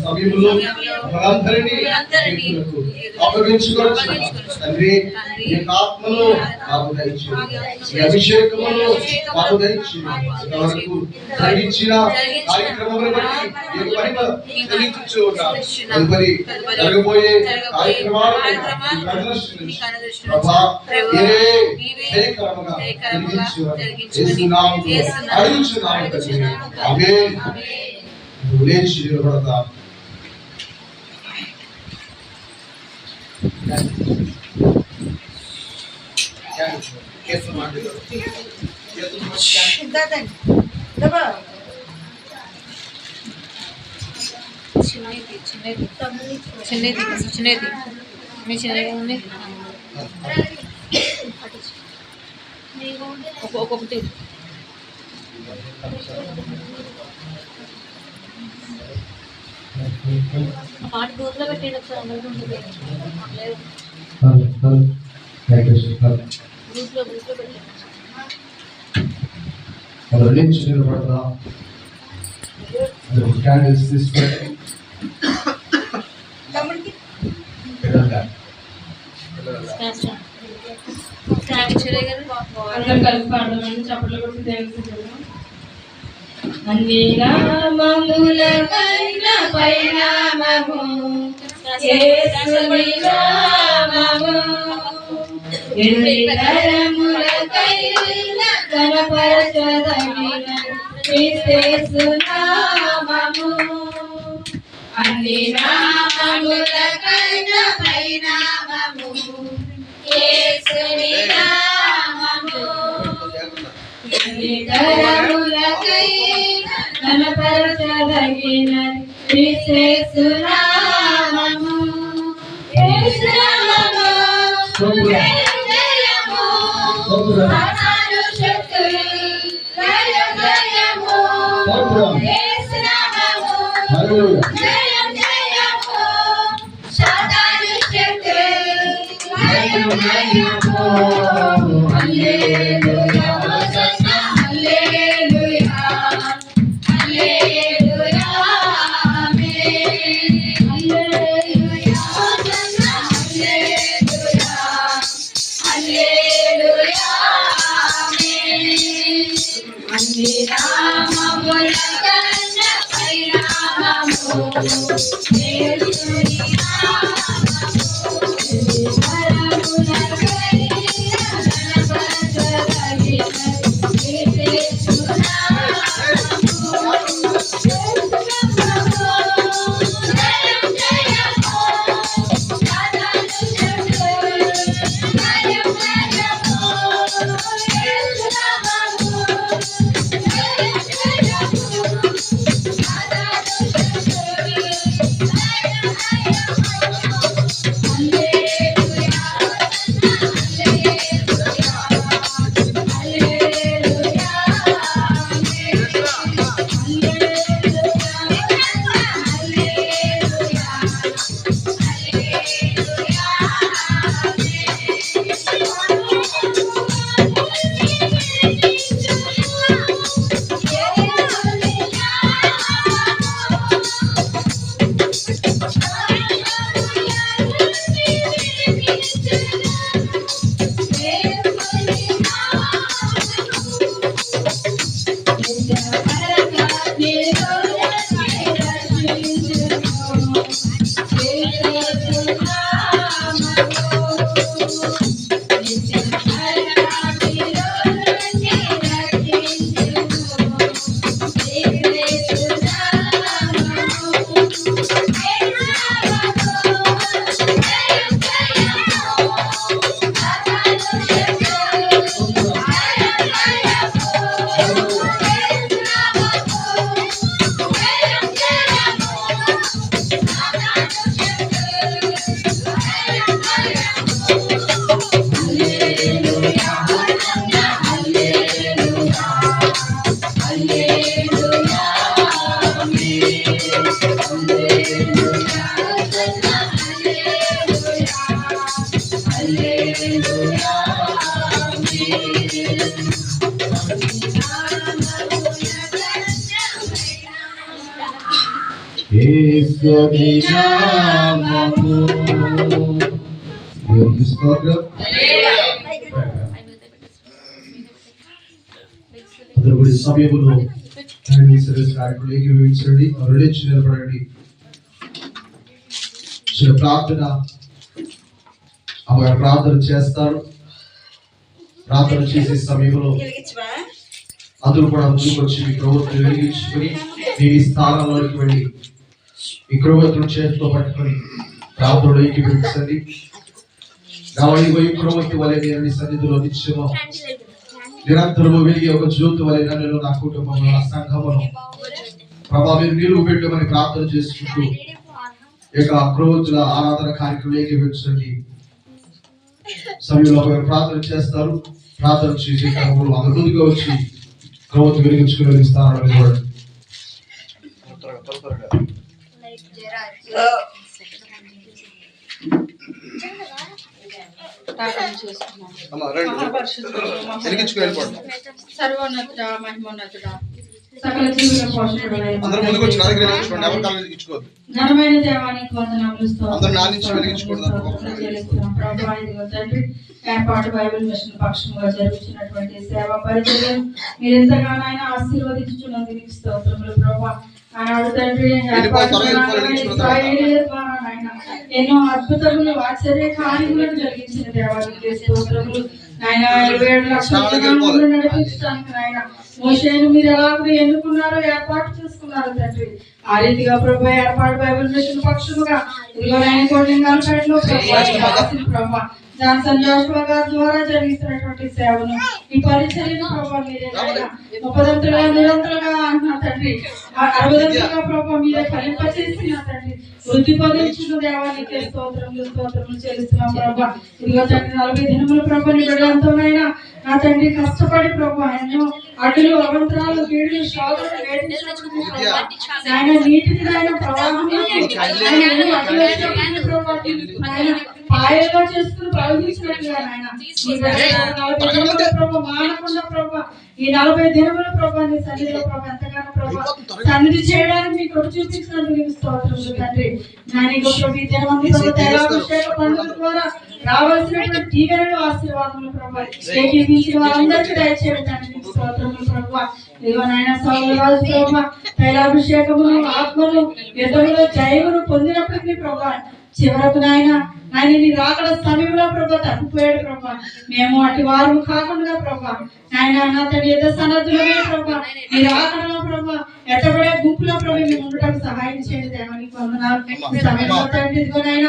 B: సమయంలో మనందరినీ అప్పగించుకోవచ్చు తండ్రి ఈ ఆత్మలో మాకు దయచు ఈ అభిషేకములో మాకు దయచు ఇంతవరకు జరిగించిన కార్యక్రమములను బట్టి నీకు మహిమ చెల్లించుచు ఉన్నాం. తదుపరి జరగబోయే కార్యక్రమాలను ప్రభా మీరే జయకరముగా జరిగించు యేసునామములో అడుగుచున్నాము తండ్రి. ఆమేన్. లేచి నిలబడతాం.
A: ఒక్కొక్కటి పాట గ్రూప్లో పెట్టండి ఒకసారి అందరికీ ఉంటుంది. గ్రూప్లో పెట్టండి.
D: అందరం కలిసి పాడదామండి. చప్పట్లు కొట్టి దేవుని అన్ని నామములకైన పరిణామము యేసుని నామము ఎన్ని తరములకైన కనపరచదగిన యేసు నామము అన్ని నామములకైన పరిణామము యేసుని నామము ఎన్ని తరములకైన కనపరచదగిన యేసు నామము యేసు నామము జయము సాతాను శక్తులు జయము యేసు నామము జయము హల్లెలూయా హోసన్నా హల్లెలూయా హల్లెలూయా ఆమేన్ హల్లెలూయా హోసన్నా హల్లెలూయా హల్లెలూయా ఆమేన్ అన్ని నామముల కన్నా పైనామము యేసుని
B: యేసుని నామము దేవునికి స్తోత్రం. అందరూ సమయంలో కార్యక్రమం ఏకీభవించండి, రెడీ నిలబడండి. చిన్న ప్రార్థన అమ్మగారు ప్రార్థన చేస్తారు. ప్రార్థన చేసే సమయంలో అందరూ కూడా ముందుకు వచ్చి మీ క్రొవ్వొత్తులు వెలిగించుకొని మీ స్థానంలోకి వెళ్ళి మీ క్రొవ్వొత్తులు చేతితో పట్టుకొని ప్రార్థనలో ఏకీభవించండి. ఈ క్రొవ్వొత్తి వలె నేను నీ సన్నిధిలో నిత్యము నిరంతరము వెలిగే ఒక జ్యోతి వలె నన్ను, నా కుటుంబంలో, నా సంఘమును ప్రభావ మీరు నిలువ పెట్టమని ప్రార్థన చేసుకుంటూ ఈ యొక్క క్రొవ్వొత్తుల ఆరాధన కార్యక్రమం ఏకీభవించండి. సమయంలో ప్రార్థన చేస్తారు. ప్రార్థన చేసే క్రమంలో అందరూ ముందుగా వచ్చి క్రొవ్వొత్తి వెలిగించుకుని స్థానంలో నిలబడండి.
D: సర్వోన్నతుడ మహిమోన్నతుడ సకల జీవుల పోషకుడైన ఘనమైన దేవానికి వందనములు ఏర్పాటు బైబిల్ మిషన్ పక్షంగా జరుగుతున్నటువంటి సేవా పరిచయం మీరు ఎంతగానో ఆయన ఆశీర్వదించుతున్నందుకు స్తోత్రములు ప్రభా. ఆనాడు తండ్రి ఎన్నో అద్భుతములు ఆశ్చర్య కార్యములను జరిగించిన దేవానికి స్తోత్రములు. ఆయన 27 లక్షల జనాలను నడిపించడానికి ఆయన మోషేను మీరు ఎలాగో ఎన్నుకున్నారో ఏర్పాటు చేసుకున్నారు తండ్రి. ఆ రీతిగా ప్రభు ఏర్పాటు బైబిల్ మిషన్ పక్షముగా ఇదిగో ఆయన కోటింగాలపేటలో ప్రభు జాన్సన్ జోషువా గారి ద్వారా జరుగుతున్నటువంటి సేవను ఈ పరిచర్యను ప్రభావ మీరే ముప్పదంతులుగా నిరంతరంగా అంటున్నా తండ్రి, 60 ప్రభావ మీరే ఫలింపచేసిన తండ్రి. వృద్ధి పొందించిన దేవానికి స్తోత్రములు చెల్లిస్తున్నాం ప్రభా. ఇదిగో తండ్రి 40 దినముల ప్రభు నిడడంతోనైనా నా తండ్రి కష్టపడి ప్రభు ఎన్నో అడ్డులు అవంతరాలు కీడులు శోధనలు ఆయన నీటిని ఆయన ప్రవాహం పాయలుగా చేసుకుని ప్రవహించినట్లుగా నాయన ఈ 40 దినములు ప్రభు మానకుండా ప్రభు ఈ 40 దినములు ప్రభు నీ సన్నిధిలో ప్రభు ఎంతగానో ప్రభు సన్నిధి చేయడానికి మీ కృప చూపించినందుకు నీకు స్తోత్రములు తండ్రి. నాయన ప్రభు ఈ దినమందు ప్రభు తైలాభిషేక పండుగ ద్వారా రావాల్సినటువంటి దీవెనలు ఆశీర్వాదములు ప్రభు ఏకీపించిన వారందరికీ దయచేయండి తండ్రి. నీకు స్తోత్రములు ప్రభు. ఇదిగో నాయన సౌలరాజు ప్రభు తైలాభిషేకమును ఆత్మను యుద్ధములో జయమును పొందినప్పటికీ ప్రభు చివరకు నాయన నీ రాకడ సమయంలో ప్రభు తప్పిపోయాడు ప్రభు. మేము అటు వారు కాకుండా ప్రభు నాయన నా తండ్రి యుద్ధ సన్నద్ధులమే ప్రభు నీ రాకడలో ప్రభు ఎత్తబడే గుంపులో ప్రభు మేము ఉండటం సహాయం చేయండి దేవానికి వందనాలు. సమయంలో తండ్రి ఇదిగో నాయన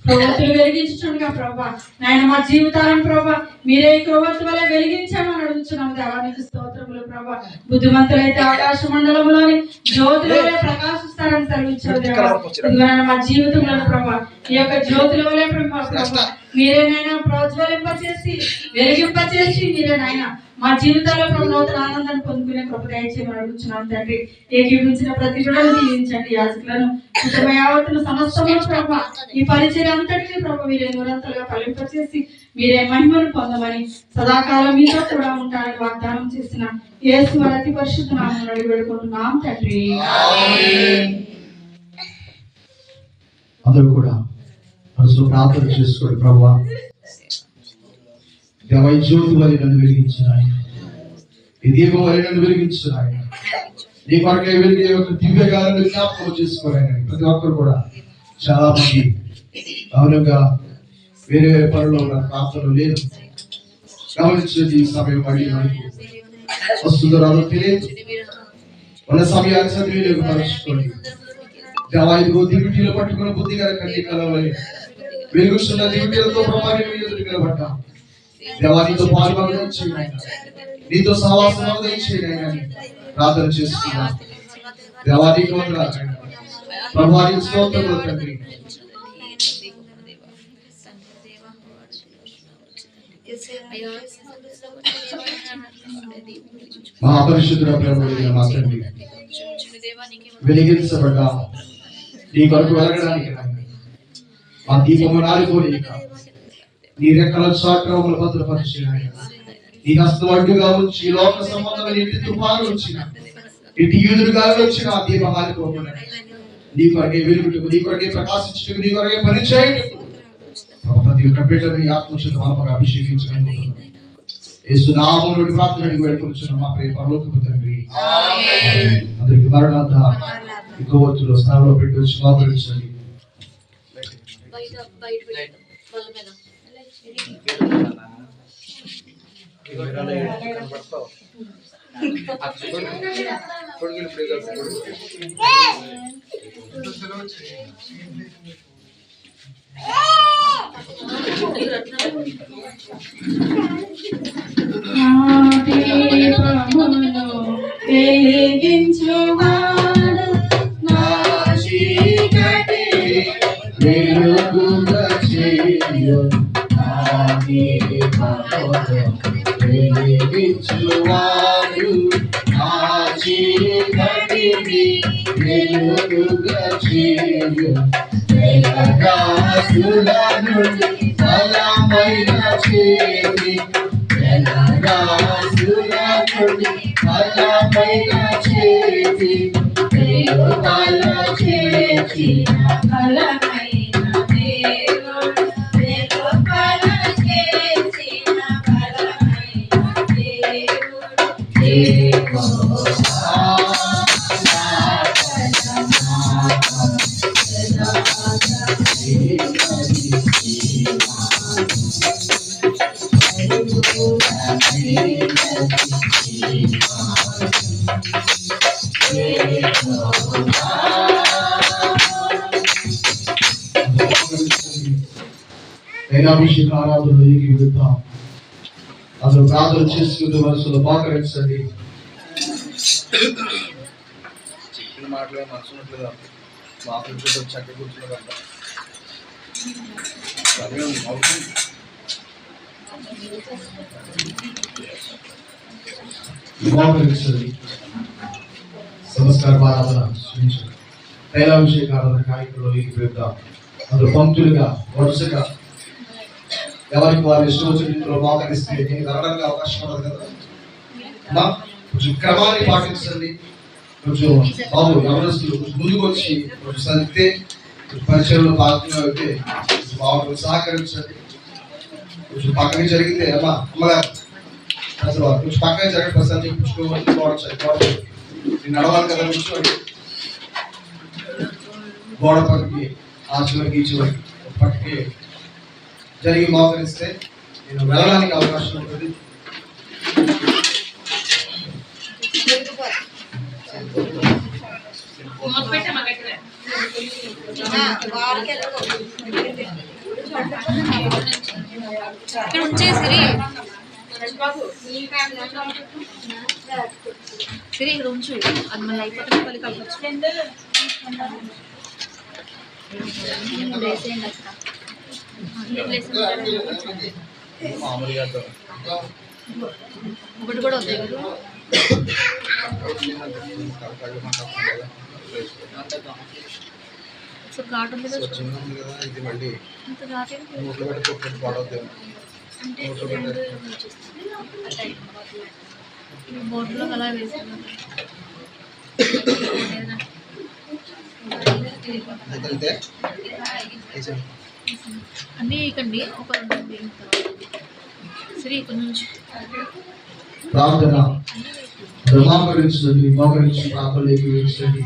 D: క్రొవ్వొత్తులు వెలిగించుండగా ప్రభా నాయన మా జీవితాలను ప్రభా మీరే క్రొవ్వొత్తు వల్ల వెలిగించామని అడుగుతున్నాం దేవానికి స్తోత్రములు ప్రభా. బుద్ధిమంతులైతే ఆకాశ మండలంలోని జ్యోతుల వల్ల ప్రకాశిస్తారని సెలవిచ్చారు దేవా. ఇదిగో మా జీవితంలో ప్రభా ఈ యొక్క జ్యోతుల వల్లే ప్రభా మీరేనైనా ప్రోజ్వలింపచేసి వెలిగింపచేసి మీరేనైనా మా జీవితాల్లో ప్రభు నూతన ఆనందాన్ని పొందుకునే కృప దయచేయమని అడుగుతున్నాం తండ్రి. ఏకీపించిన ప్రతి బిడ్డను దీవించండి. యాజకులను కుటుంబ యావత్తును సమస్తము ప్రభు ఈ పరిచయం అంతటినీ ప్రభు మీరే నిరంతరంగా ఫలింపచేసి మీరే మహిమను పొందమని సదాకాలం మీతో కూడా ఉంటారని వాగ్దానం చేసిన యేసు వారి అతి పరిశుద్ధ నామమున అడిగి వేడుకుంటున్నాం తండ్రి.
B: అందరూ కూడా మనసు ప్రార్థన చేసుకోండి. ప్రభువా జ్యోతి వల్ల నన్ను వెలిగించిన ఆయన, ఈ దీపం వల్ల నన్ను వెలిగించిన ఆయన, నీ కొరకై వెలిగే ఒక దివ్యగాలను జ్ఞాపకం చేసుకోవాలి. ప్రతి ఒక్కరు కూడా చాలా మంది అవునుగా వేరే వేరే పనుల్లో ఉన్న ప్రార్థనలు లేదు. గమనించేది ఈ సమయం మళ్ళీ మనకు వస్తుందో రాదో తెలియదు. మన సమయాన్ని సద్వినియోగపరచుకోండి. దేవాయిదిగో దివిటీలు పట్టుకున్న బుద్ధిగా కంటి కలవాలి వెలుగుస్తున్న దివిటీలతో ప్రభావం ఎదురు నిలబడ్డా దేవానితో పాల్గొనడం చేయండి, నీతో సహవాసం చేయండి ప్రార్థన చేస్తున్నా. దేవానికి వందనాలు ప్రభావిత స్తోత్రములు తండ్రి. మహాపరిశుద్ధుడ ప్రభువైన మా తండ్రి, వెలిగించబడ్డా నీ కొరకు వెలగడానికి మా దీపము రాలిపోలేక నీ రెక్కల చాట్రములు భద్రపరిచిన నీ హస్తం అడ్డుగా ఉంచి లోక సంబంధమైన ఇంటి తుఫాను వచ్చిన ఇంటి యూదుడుగా వచ్చిన ఆ దీపం ఆలిపోకుండా నీ కొరకే వెలుగుటకు, నీ కొరకే ప్రకాశించుటకు, నీ కొరకే పరిచయటకు ప్రతి ఒక్క బిడ్డని ఆత్మశుద్ధ ఆత్మగా అభిషేకించడం యేసు నామములో ప్రార్థన వేడుకొంచున్నాం మా ప్రియ పరలోకపు తండ్రి. అందరికి మరణాంత కొవ్వొత్తులు స్థానంలో పెట్టి వచ్చి మాట్లాడించండి.
D: వెలిగించువాడు నా చీకటి వెలుగుగా చేయు నా దీపమును వెలిగించువాడు నా చీకటిని వెలుగుగా చేయు వెలగాసుల నుండి బలమైన చేతి వెలగాసుల నుండి బలమైన చేతి వెలుపల చేసిన బలమైన దేవుడు వెలుపల చేసిన బలమైన దేవుడు
B: అభిషేక ఆరాధనలో ఏకి వెళ్తాం. అసలు ప్రార్థన చేసుకుంటూ మనసులో పాకరించండి. మాటలే మనసున్నట్లుగా మాట్లాడుతూ చక్క కూర్చున్నదంట పాకరించండి. సంస్కార ఆరాధన తైలాభిషేక ఆరాధన కార్యక్రమంలో ఏకి వెళ్తాం. అందులో పంక్తులుగా వరుసగా ఎవరికి వాళ్ళు ఇష్టం వచ్చిన ఇంట్లో మోకరిస్తే నేను వెళ్ళడానికి అవకాశం ఉండదు కదా అమ్మా. కొంచెం క్రమాన్ని పాటించండి. కొంచెం బాబు ఎవరస్తులు ముందుకు వచ్చి కొంచెం సరిగితే పరిచయంలో భాగంగా అయితే బాబు సహకరించండి. కొంచెం పక్కకి జరిగితే అమ్మా అమ్మగారు అసలు కొంచెం పక్కనే జరగడం ప్రసాద్ చెప్పించుకోవాలి. నేను నడవాలి కదా కూర్చోండి. గోడ పక్కకి ఆ చివరికి ఈ చివరికి పక్కకి జరిగి మోకరిస్తే నేను వెళ్ళడానికి అవకాశం ఉంటుంది.
C: ఇక్కడ ఉంచేసిరి సిరి ఇక్కడ ఉంచు, అది మళ్ళీ అయిపోతే మళ్ళీ కలపచ్చు. ఒకటి కూడా వద్దు ఘాటు ఉంది కదా,
B: ఇది మళ్ళీ
C: ఇంత ఘాటు
B: నోట్లో పెట్టి పడవద్దు.
C: అంటే బోర్డులో అలా వేసాను. అన్నీ ఇకండి ఒక 2 సరే ఇక్కడ నుంచి
B: ప్రార్థన మోకరించి ప్రార్థనలోకి వేసండి.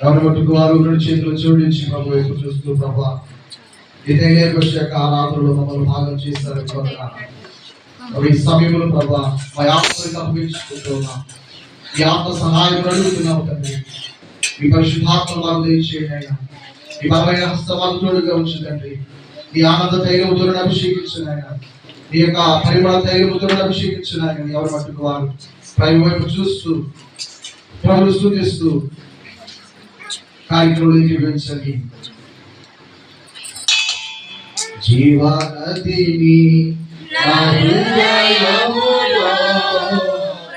B: ఎవరి మట్టుకు వారు 2 చేతులు జోడించి ప్రభు వైపు చూస్తూ ప్రభా ఇదే వచ్చాక ఆ రాత్రులు మమ్మల్ని భాగం చేస్తారు కనుక ఈ సమయంలో ప్రభా మా ఆత్మని అప్పగించుకుంటున్నాం. ఈ ఆత్మ సహాయం అడుగుతున్నాం తండ్రి. ఈ పరిశుద్ధాత్మ మాకు దయచేయండి అయినా. ఈ బలమైన హస్తమాలు తోడుగా ఉంచండి. ఈ ఆనంద తైలముతో అభిషేకించిన ఆయన, ఈ యొక్క పరిమళ తైలముతో అభిషేకించిన ఆయన ఎవరి మట్టుకు వారు ప్రభు వైపు చూస్తూ ప్రభుని స్తుతిస్తూ కార్యక్రమంలోకి వెంచండి. జీవనదిని నా హృదయములో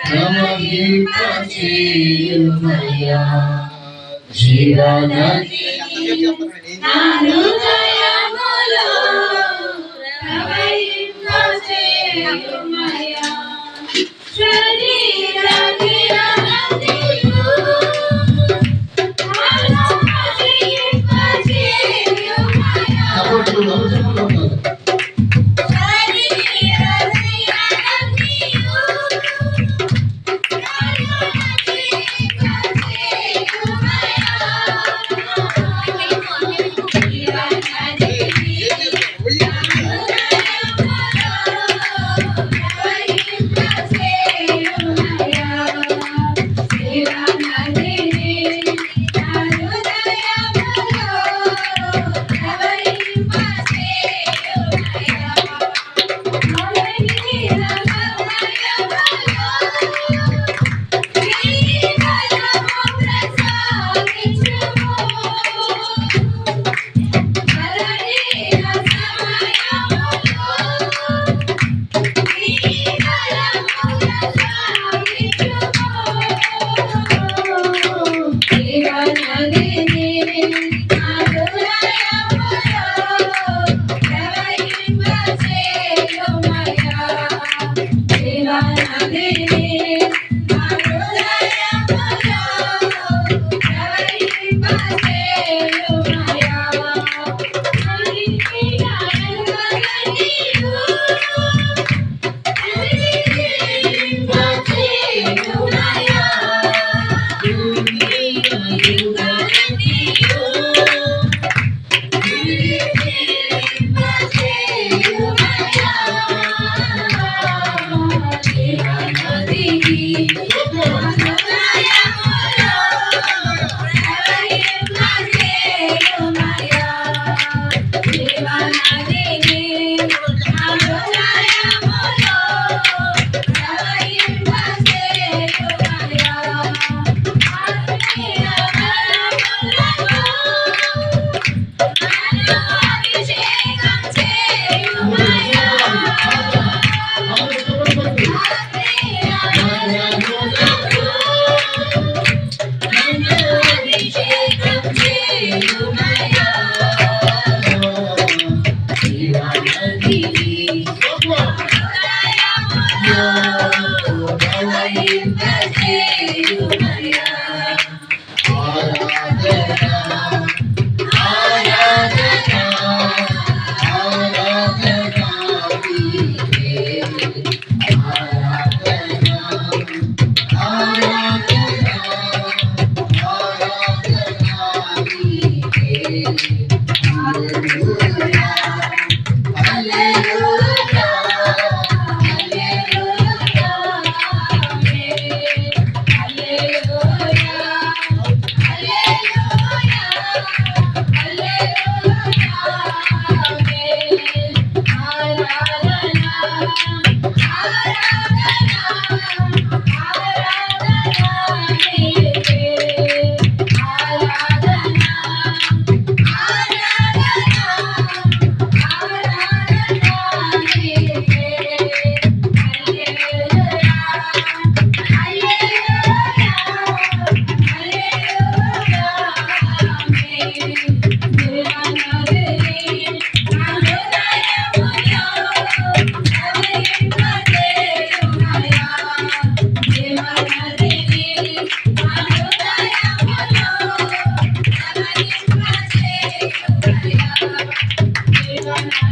B: ప్రవహింపచేయుమయ్యా. జీవనదిని
C: నా హృదయములో ప్రవహింపచేయుమయ్యా. శరీర దినదిను ప్రవహింపచేయుమయ్యా. Hallelujah.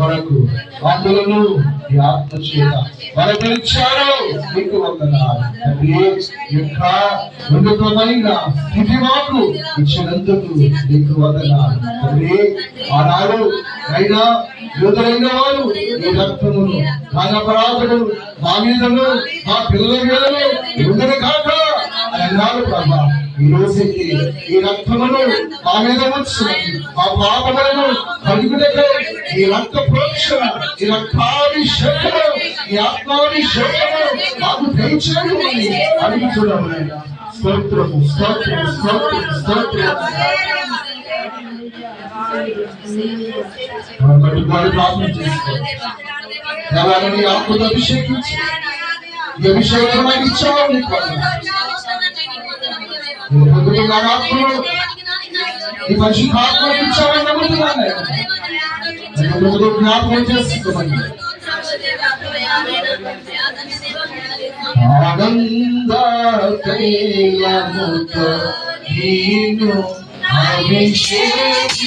B: వరకు అందులను ఈ ఆత్మ చేత బలపరిచారు. మీకు వందనాలు తండ్రి. యొక్క ఉన్నతమైన స్థితి మాకు ఇచ్చినందుకు మీకు వందనాలు తండ్రి. ఆనాడు అయినా యోధులైన వారు ఈ రక్తమును మా అపరాధములు మా మీదను మా పిల్లల మీదను ఉండదు కాక అన్నాడు ప్రభా. ఈ రోజుకి ఈ రక్తమును మా మీద వచ్చున్నది. మా పాపములను కడుగుటకై ఈ రక్త ప్రోక్షణ, ఈ రక్తాభిషేకము, ఈ ఆత్మాభిషేకము మాకు దయచేయమని అడుగుతున్నాము. స్తోత్రము స్తోత్రము స్తోత్రము స్తోత్రము. ప్రార్థన చేసుకోండి. దేవాలని ఆత్మతో అభిషేకించి ఈ అభిషేకం నాకు ఇచ్చావు. నీకు ఈ పరిశుద్ధాత్మకు ఇచ్చావని నమ్ముతున్నాను. జ్ఞాపకం చేసుకోమని ఆనంద తైలముతో నీను అభిషేకించి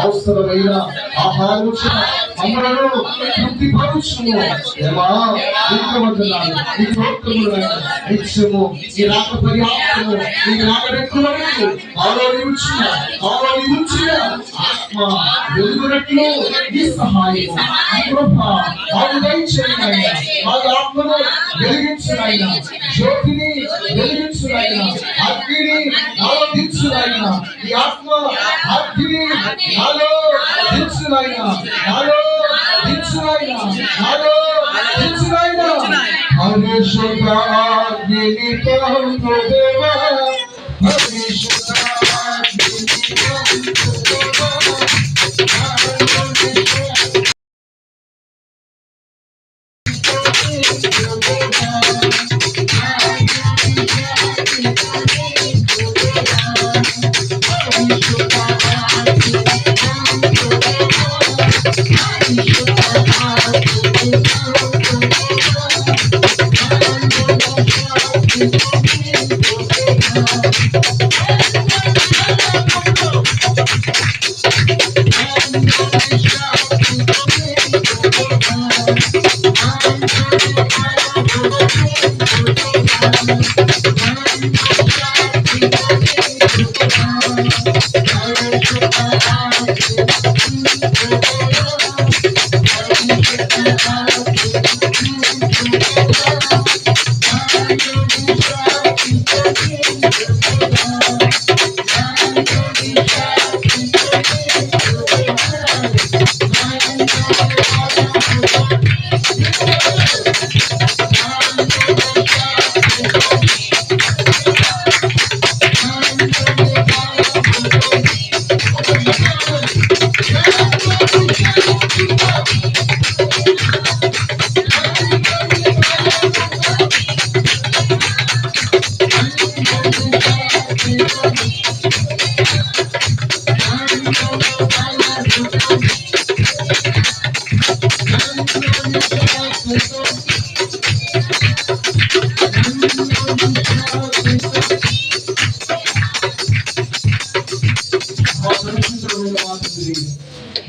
B: అవసరమైన ఆహారం అందరూ తృప్తిపరుచుము. నిత్యము ఈ రాక పర్యాప్తము ఈ రాకడెక్కువరకు ఆత్మ వెలుగునట్లు ఈ సహాయము కృప మాకు దయచేయండి. మా ఆత్మను వెలిగించునైనా, జ్యోతిని వెలిగించునైనా, అగ్నిని నాలో దించునైనా, ఈ ఆత్మ అగ్ని నాలో దించునైనా, నాలో దించునైనా, నాలో పరిశుద్ధ అగ్నిని పంపు దేవా పరిశుద్ధ అగ్నిని పంపు దేవా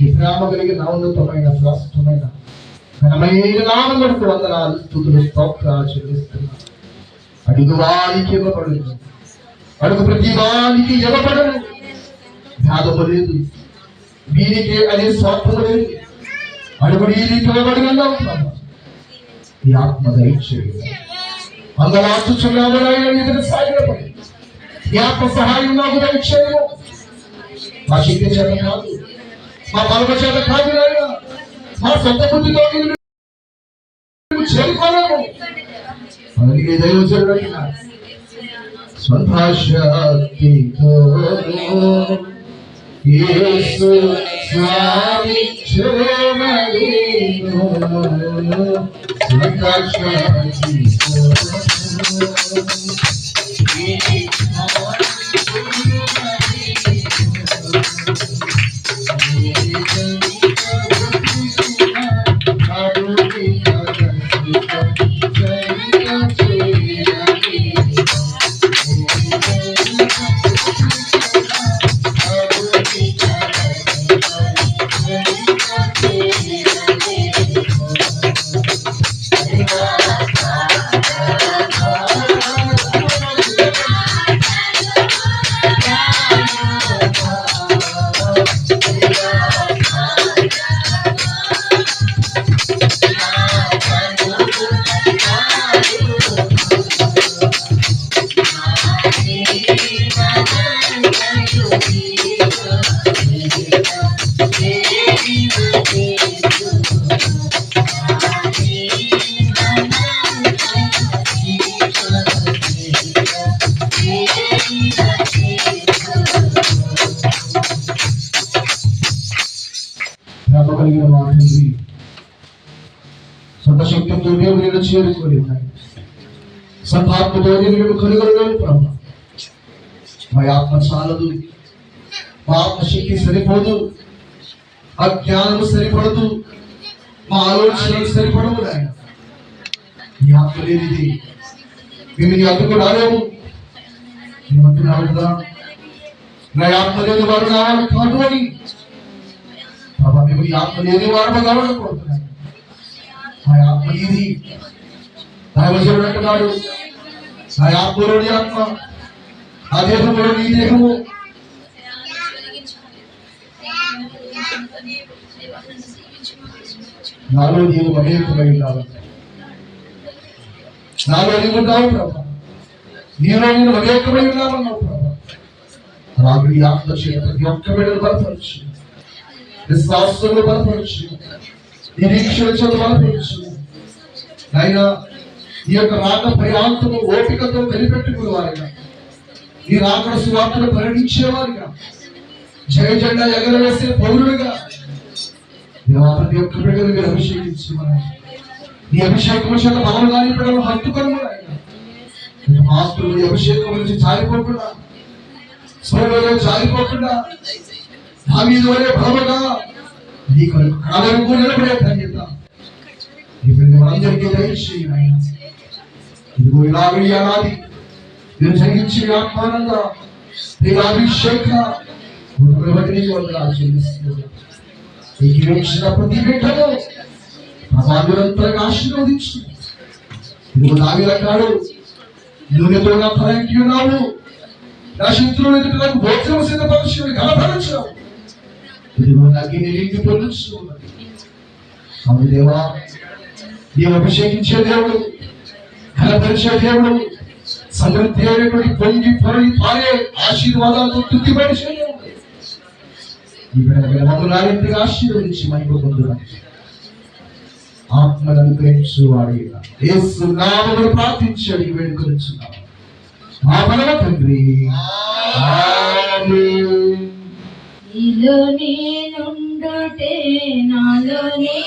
B: ఈ ప్రేమ కలిగిన ఉన్నతమైన శ్రేష్టమైన ఘనమైన నామములకు వందనాలు స్తుతులు స్తోత్రాలు చెల్లిస్తున్నాను. అడుగు వారికి ఇవ్వబడును, అడుగు ప్రతి వారికి ఇవ్వబడను. భేదము లేదు, వీరికి అనే స్వార్థము లేదు. అడుగు వీరికి ఇవ్వబడిన ఈ ఆత్మ దయచేయండి. అందరాచుచున్నాము ఎదురు సాగినపడి ఈ ఆత్మ సహాయం నాకు దయచేయము. మా శక్తి చేత కాదు, మా బలమ చేత కాదు, మా సొంత బుద్ధితో చేరుకోలేము. అలాగే దైవజనుడైన స్వంత శక్తితో యేసు స్వామి చేరమను స్వంత శక్తితో కలిగిన మా తండ్రి సర్వశక్తితో దేవుని చేరుకొని ఉన్నాయి. సంతాత్మతో నేను కనుగొనలేము ప్రభు. మా ఆత్మ చాలదు, మా ఆత్మశక్తి సరిపోదు, ఆ జ్ఞానము సరిపడదు, మా ఆలోచనలు సరిపడవు. నాయన నీ ఆత్మ లేనిది మేము నీ అడ్డుకు రాలేము. ఏమంటున్నావు కదా, నా ఆత్మ లేని వారు రావాలి కాదు అని. ప్రభా మేము నీ ఆత్మ లేని వారు కావాలనుకుంటున్నాను. ఆ ఆత్మ ఇది దైవజనుడు అంటున్నాడు, ఆ ఆత్మలోని ఆత్మ, ఆ దేహంలో నీ దేహము. నాలో నీవు మహేకమై ఉన్నావు, నాలో నీవు ఉన్నావు ప్రభా, నీలో నేను మహేకమై ఉన్నామన్నావు ప్రభా. రాబడి ఆత్మ చేత ప్రతి ఒక్క బిడ్డను బలపరచు, విశ్వాసంలో బలపరచు, నిరీక్షణ బలపరచు ఆయన. ఈ యొక్క రాక ప్రయాంతము ఓపికతో కనిపెట్టుకునేవారుగా, ఈ రాకడ సువార్తను పరిగణించేవారుగా, జయ జెండా ఎగరవేసే పౌరులుగా ప్రతి ఒక్క బిడ్డలు మీరు అభిషేకించి ఈ అభిషేకం చేత బలం కానీ బిడ్డలు హత్తుకొని మాత్రం ఈ అభిషేకం నుంచి జారిపోకుండా, స్వర్గంలో జారిపోకుండా దావీదు వలె బలముగా నీ కొరకు కాలవరకు నిలబడే ధన్యత ఈ అందరికీ దయచేయండి. ఇదిగో ఇలాగ ఏడాది మీరు జరిగించి ఆత్మానంద అభిషేక ప్రతి బిడ్డను ప్రమాదులంతగా ఆశీర్వదించు. ఇదిగో దావీదు నూనెతో నా తలంకి ఉన్నావు, నా శత్రువులు ఎదుట నాకు భోజనం సిద్ధపరచు గలపరచు. ఇదిగో నాకు నిండి పొందుచు. అవును దేవా, నీవు అభిషేకించే దేవుడు, గలపరిచే దేవుడు, సమృద్ధి అయినటువంటి పొంగి పొరలి పారే ఆశీర్వాదాలతో తృప్తిపరిచే దేవుడు. ఈ మమ్మల్ని ఆశీర్వదించి మహిమ పొందుదాం. ఆత్మను అనుగ్రహించు వాడి యేసు నామములో ప్రార్థించి అడిగి వేడుకొనుచున్నాం మా పరమ తండ్రి. ఆమేన్.
D: నీలో నేనుండుటే నాలో నీ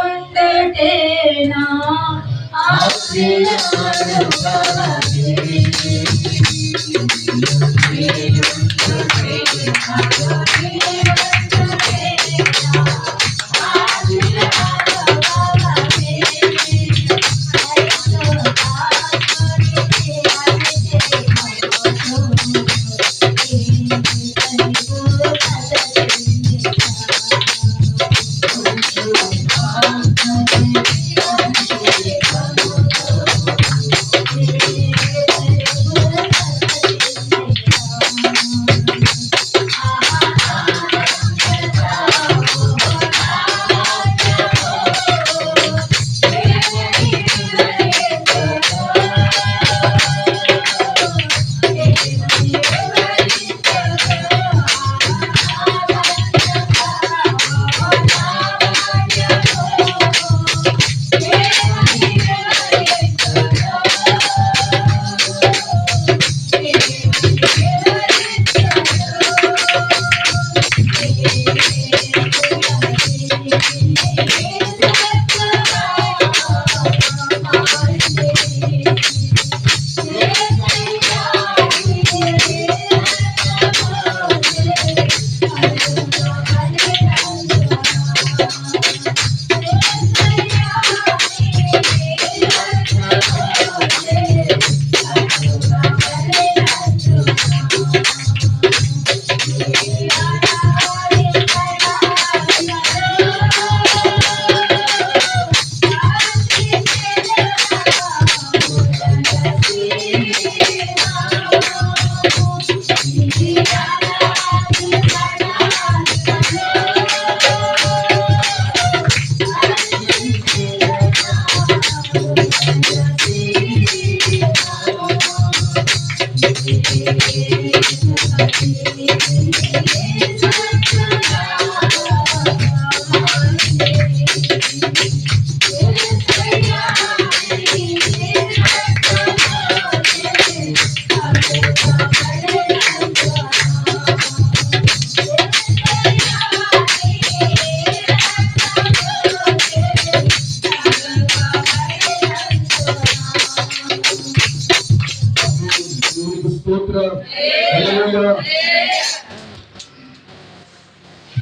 D: ఉండుటే నా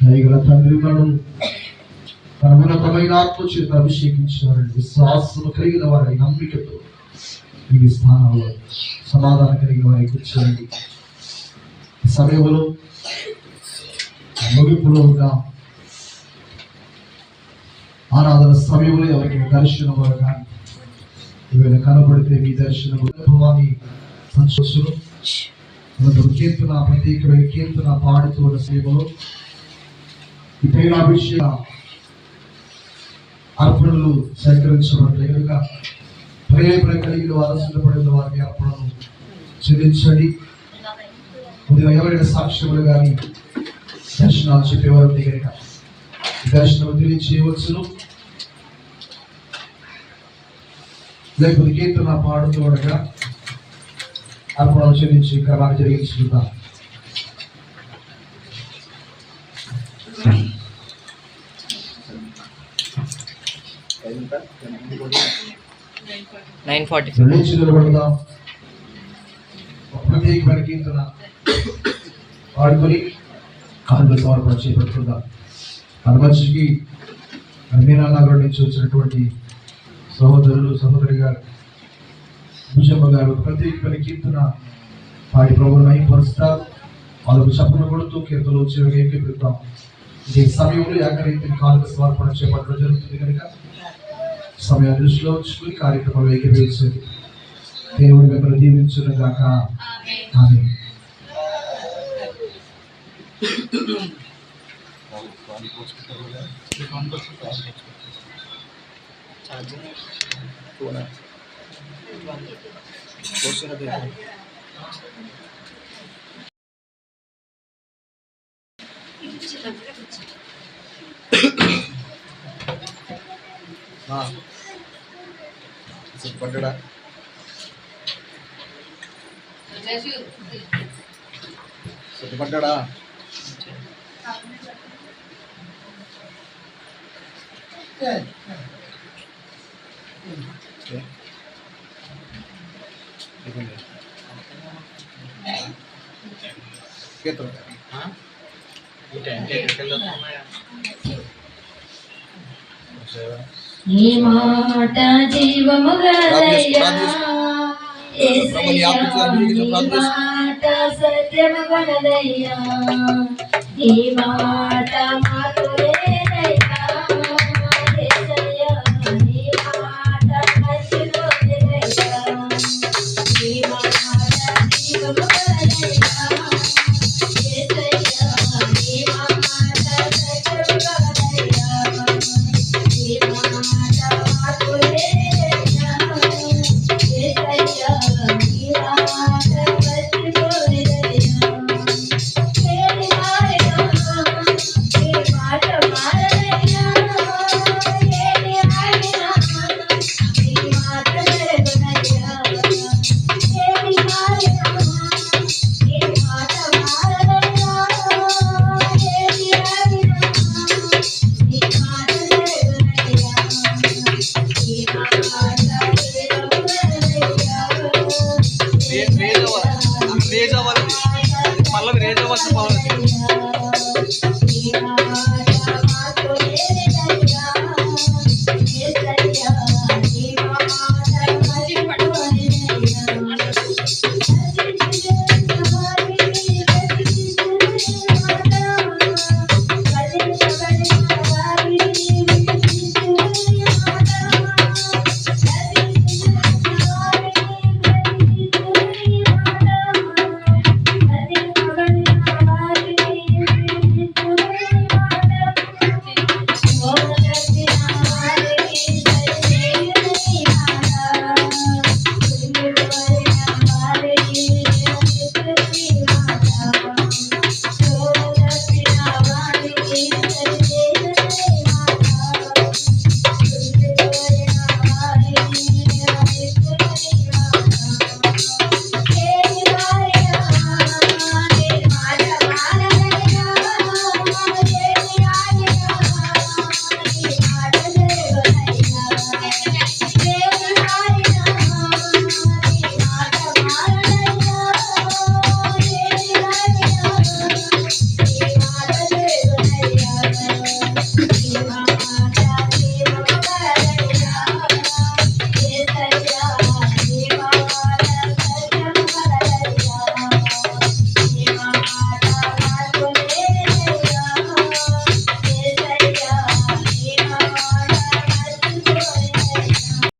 B: దయగల తండ్రి మనం తన ఉన్నతమైన ఆత్మ చేత అభిషేకించారండి. విశ్వాసము కలిగిన వారి నమ్మికతో ఈ స్థానంలో సమాధానం కలిగిన వారి కూర్చోండి. ఈ సమయంలో ముగింపులో ఉన్న ఆరాధన సమయంలో ఎవరికి దర్శనం కానీ ఏమైనా కనబడితే మీ దర్శనం అనుభవాన్ని సంతోషం కీర్తన ప్రత్యేకమైన కీర్తన పాడుతూ ఉన్న సేవలో ఈ తైలాభిషేక అర్పణలు సేకరించబడతాయి కనుక ప్రేరణ కలిగిన వారు సిద్ధపడిన వారికి అర్పణను చెల్లించండి. కొద్దిగా ఎవరైనా సాక్ష్యములు కానీ దర్శనాలు చెప్పేవారు కనుక దర్శనం తెలియచేయవచ్చును. లేకపోతే కీర్తన పాడుతూ ఉండగా అర్పణ చెల్లించి క్రమాన్ని జరిగించుకుందాం. చెల్లించి నిలబడదాం. ప్రత్యేకమైన కీర్తన పాడుకొని కానుక సమర్పణ చేపట్టుకుందాం. హనుమంతుడికి అమీనా నగర్ నుంచి వచ్చినటువంటి సహోదరులు సహోదరి గారు భుజమ్మ గారు ప్రత్యేకమైన కీర్తన పాడి ప్రభువును మహిమపరుస్తారు. వాళ్ళకు చప్పట్లు కొడుతూ కీర్తనలు చివరికి ఏకీకృతాం. ఈ సమయంలో ఏకరీతిని కానుక సమర్పణ చేపట్టడం జరుగుతుంది కనుక సమయాన్ని దృష్టిలో ఉంచుకుని కార్యక్రమం ఏకీభవించండి. దేవుడు మిమ్మల్ని దీవించును గాక. ఆమేన్. సిద్ధపడ్డా సిద్ధపడ్డా
A: ఈ మాట జీవము గలదయ్యా, యేసయ్యా ఈ మాట సత్యము గలదయ్యా, ఈ మాట